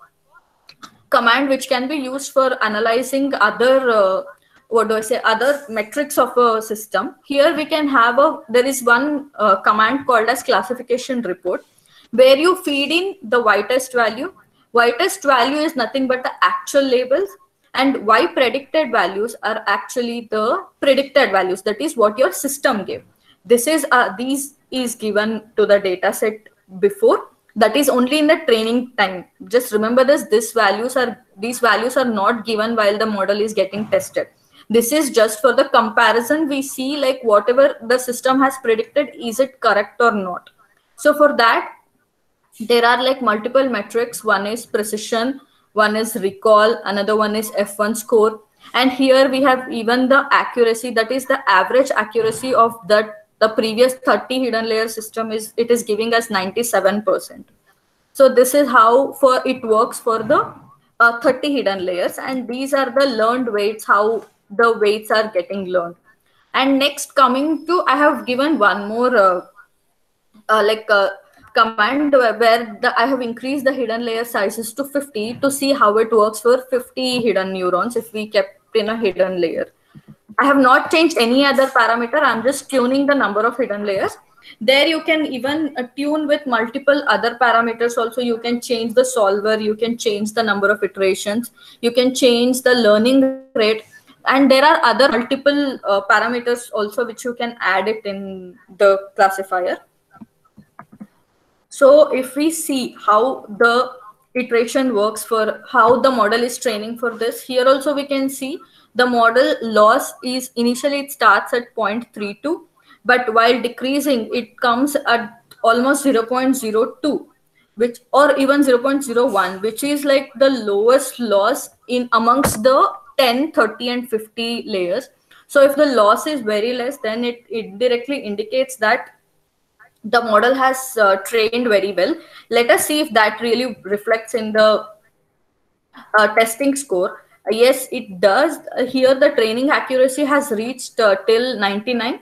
command which can be used for analyzing other other metrics of a system. Here we can have there is one command called as classification report, where you feed in the y-test value. Y-test value is nothing but the actual labels, and y predicted values are actually the predicted values. That is what your system gave. This is these is given to the data set before. That is only in the training time. Just remember this. These values are not given while the model is getting tested. This is just for the comparison. We see like whatever the system has predicted, is it correct or not. So for that, there are like multiple metrics. One is precision, one is recall, another one is F1 score. And here we have even the accuracy, that is the average accuracy of the previous 30 hidden layer system is giving us 97%. So this is how it works for the 30 hidden layers, and these are the learned weights, how the weights are getting learned. And next, coming to, I have given one more command where I have increased the hidden layer sizes to 50 to see how it works for 50 hidden neurons if we kept in a hidden layer. I have not changed any other parameter. I'm just tuning the number of hidden layers. There you can even tune with multiple other parameters also. You can change the solver, you can change the number of iterations, you can change the learning rate, and there are other multiple parameters also which you can add it in the classifier. So if we see how the iteration works for how the model is training for this, here also we can see the model loss is initially it starts at 0.32, but while decreasing it comes at almost 0.02, which or even 0.01, which is like the lowest loss in amongst the 10, 30 and 50 layers. So if the loss is very less, then it directly indicates that the model has trained very well. Let us see if that really reflects in the testing score. Yes, it does. Here the training accuracy has reached till 99,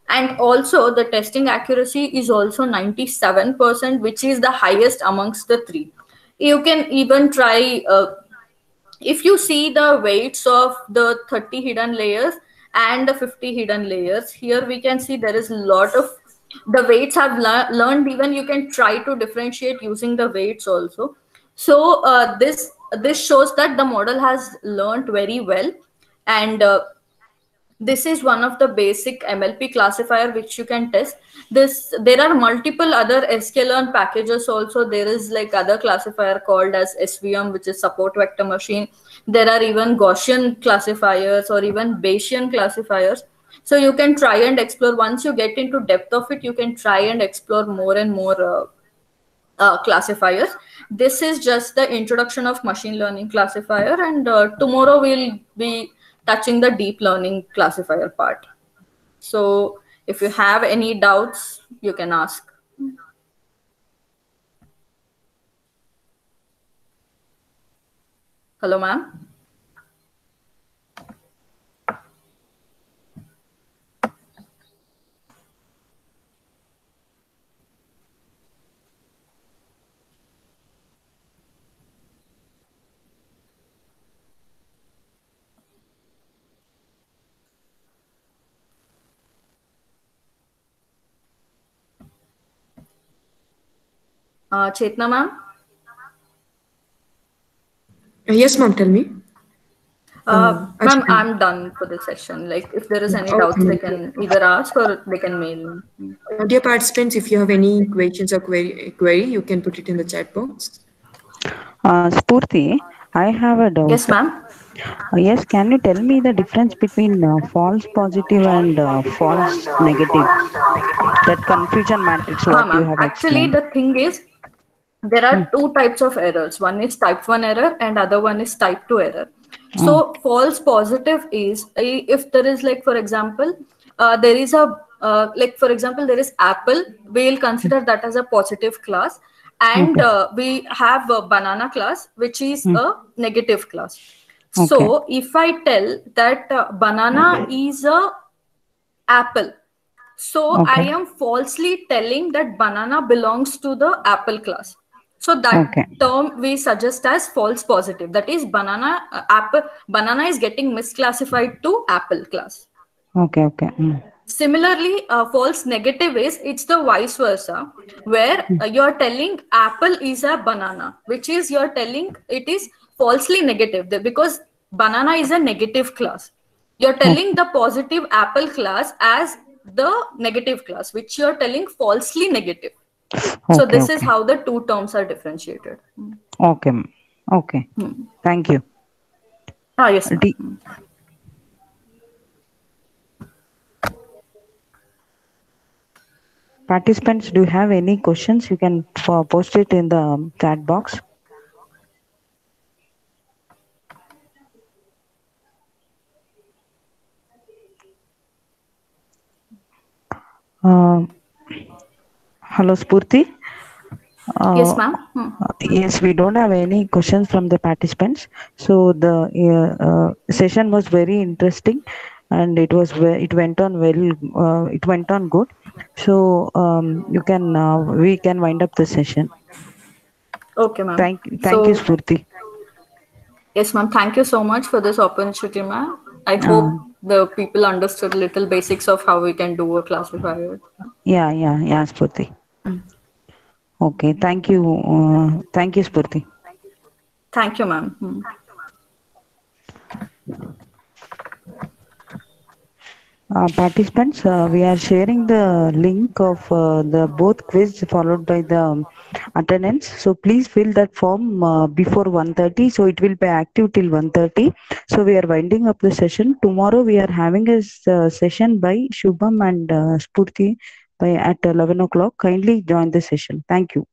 and also the testing accuracy is also 97%, which is the highest amongst the three. You can even try if you see the weights of the 30 hidden layers and the 50 hidden layers. Here we can see there is a lot of the weights have learned. Even you can try to differentiate using the weights also. So this shows that the model has learned very well, and this is one of the basic MLP classifier which you can test. There are multiple other sklearn packages also. There is like other classifier called as SVM, which is support vector machine. There are even Gaussian classifiers or even Bayesian classifiers. So you can try and explore. Once you get into depth of it, you can try and explore more and more classifiers. This is just the introduction of machine learning classifier, and tomorrow we'll be touching the deep learning classifier part. So if you have any doubts, you can ask. Hello, ma'am. Chetna, ma'am? Yes, ma'am, tell me. Ma'am, I'm done for this session. Like, if there is any doubts, they can either ask or they can mail me. Dear participants, if you have any questions or query, you can put it in the chat box. Spurti, I have a doubt. Yes, ma'am. Yes, can you tell me the difference between false positive and false negative? That confusion matrix, what you have actually explained. the thing is, there are two types of errors. One is type 1 error and other one is type 2 error. So false positive is if there is, like, for example, there is a like, for example, there is apple, we'll consider that as a positive class, and we have a banana class, which is a negative class. So if I tell that banana is a apple, so I am falsely telling that banana belongs to the apple class. So that term we suggest as false positive. That is, banana is getting misclassified to apple class. Similarly, false negative is, it's the vice versa, where you're telling apple is a banana, which is you're telling it is falsely negative, because banana is a negative class. You're telling the positive apple class as the negative class, which you're telling falsely negative. So this is how the two terms are differentiated. Okay. Thank you. Yes. Participants, do you have any questions? You can post it in the chat box. Hello, Spurti. Yes, ma'am. Yes, we don't have any questions from the participants. So the session was very interesting. and it went on well. It went on good. So you can we can wind up the session. Okay, ma'am. Thank you, So, Spurti. yes, ma'am. Thank you so much for this opportunity, ma'am. I Uh, hope the people understood little basics of how we can do a classifier. yeah, Spurti. Okay, thank you, Spurti. Thank you, ma'am. Participants, we are sharing the link of the both quiz followed by the attendance. So please fill that form before 1:30. So it will be active till 1:30. So we are winding up the session. Tomorrow we are having a session by Shubham and Spurti by at 11 o'clock. Kindly join the session. Thank you.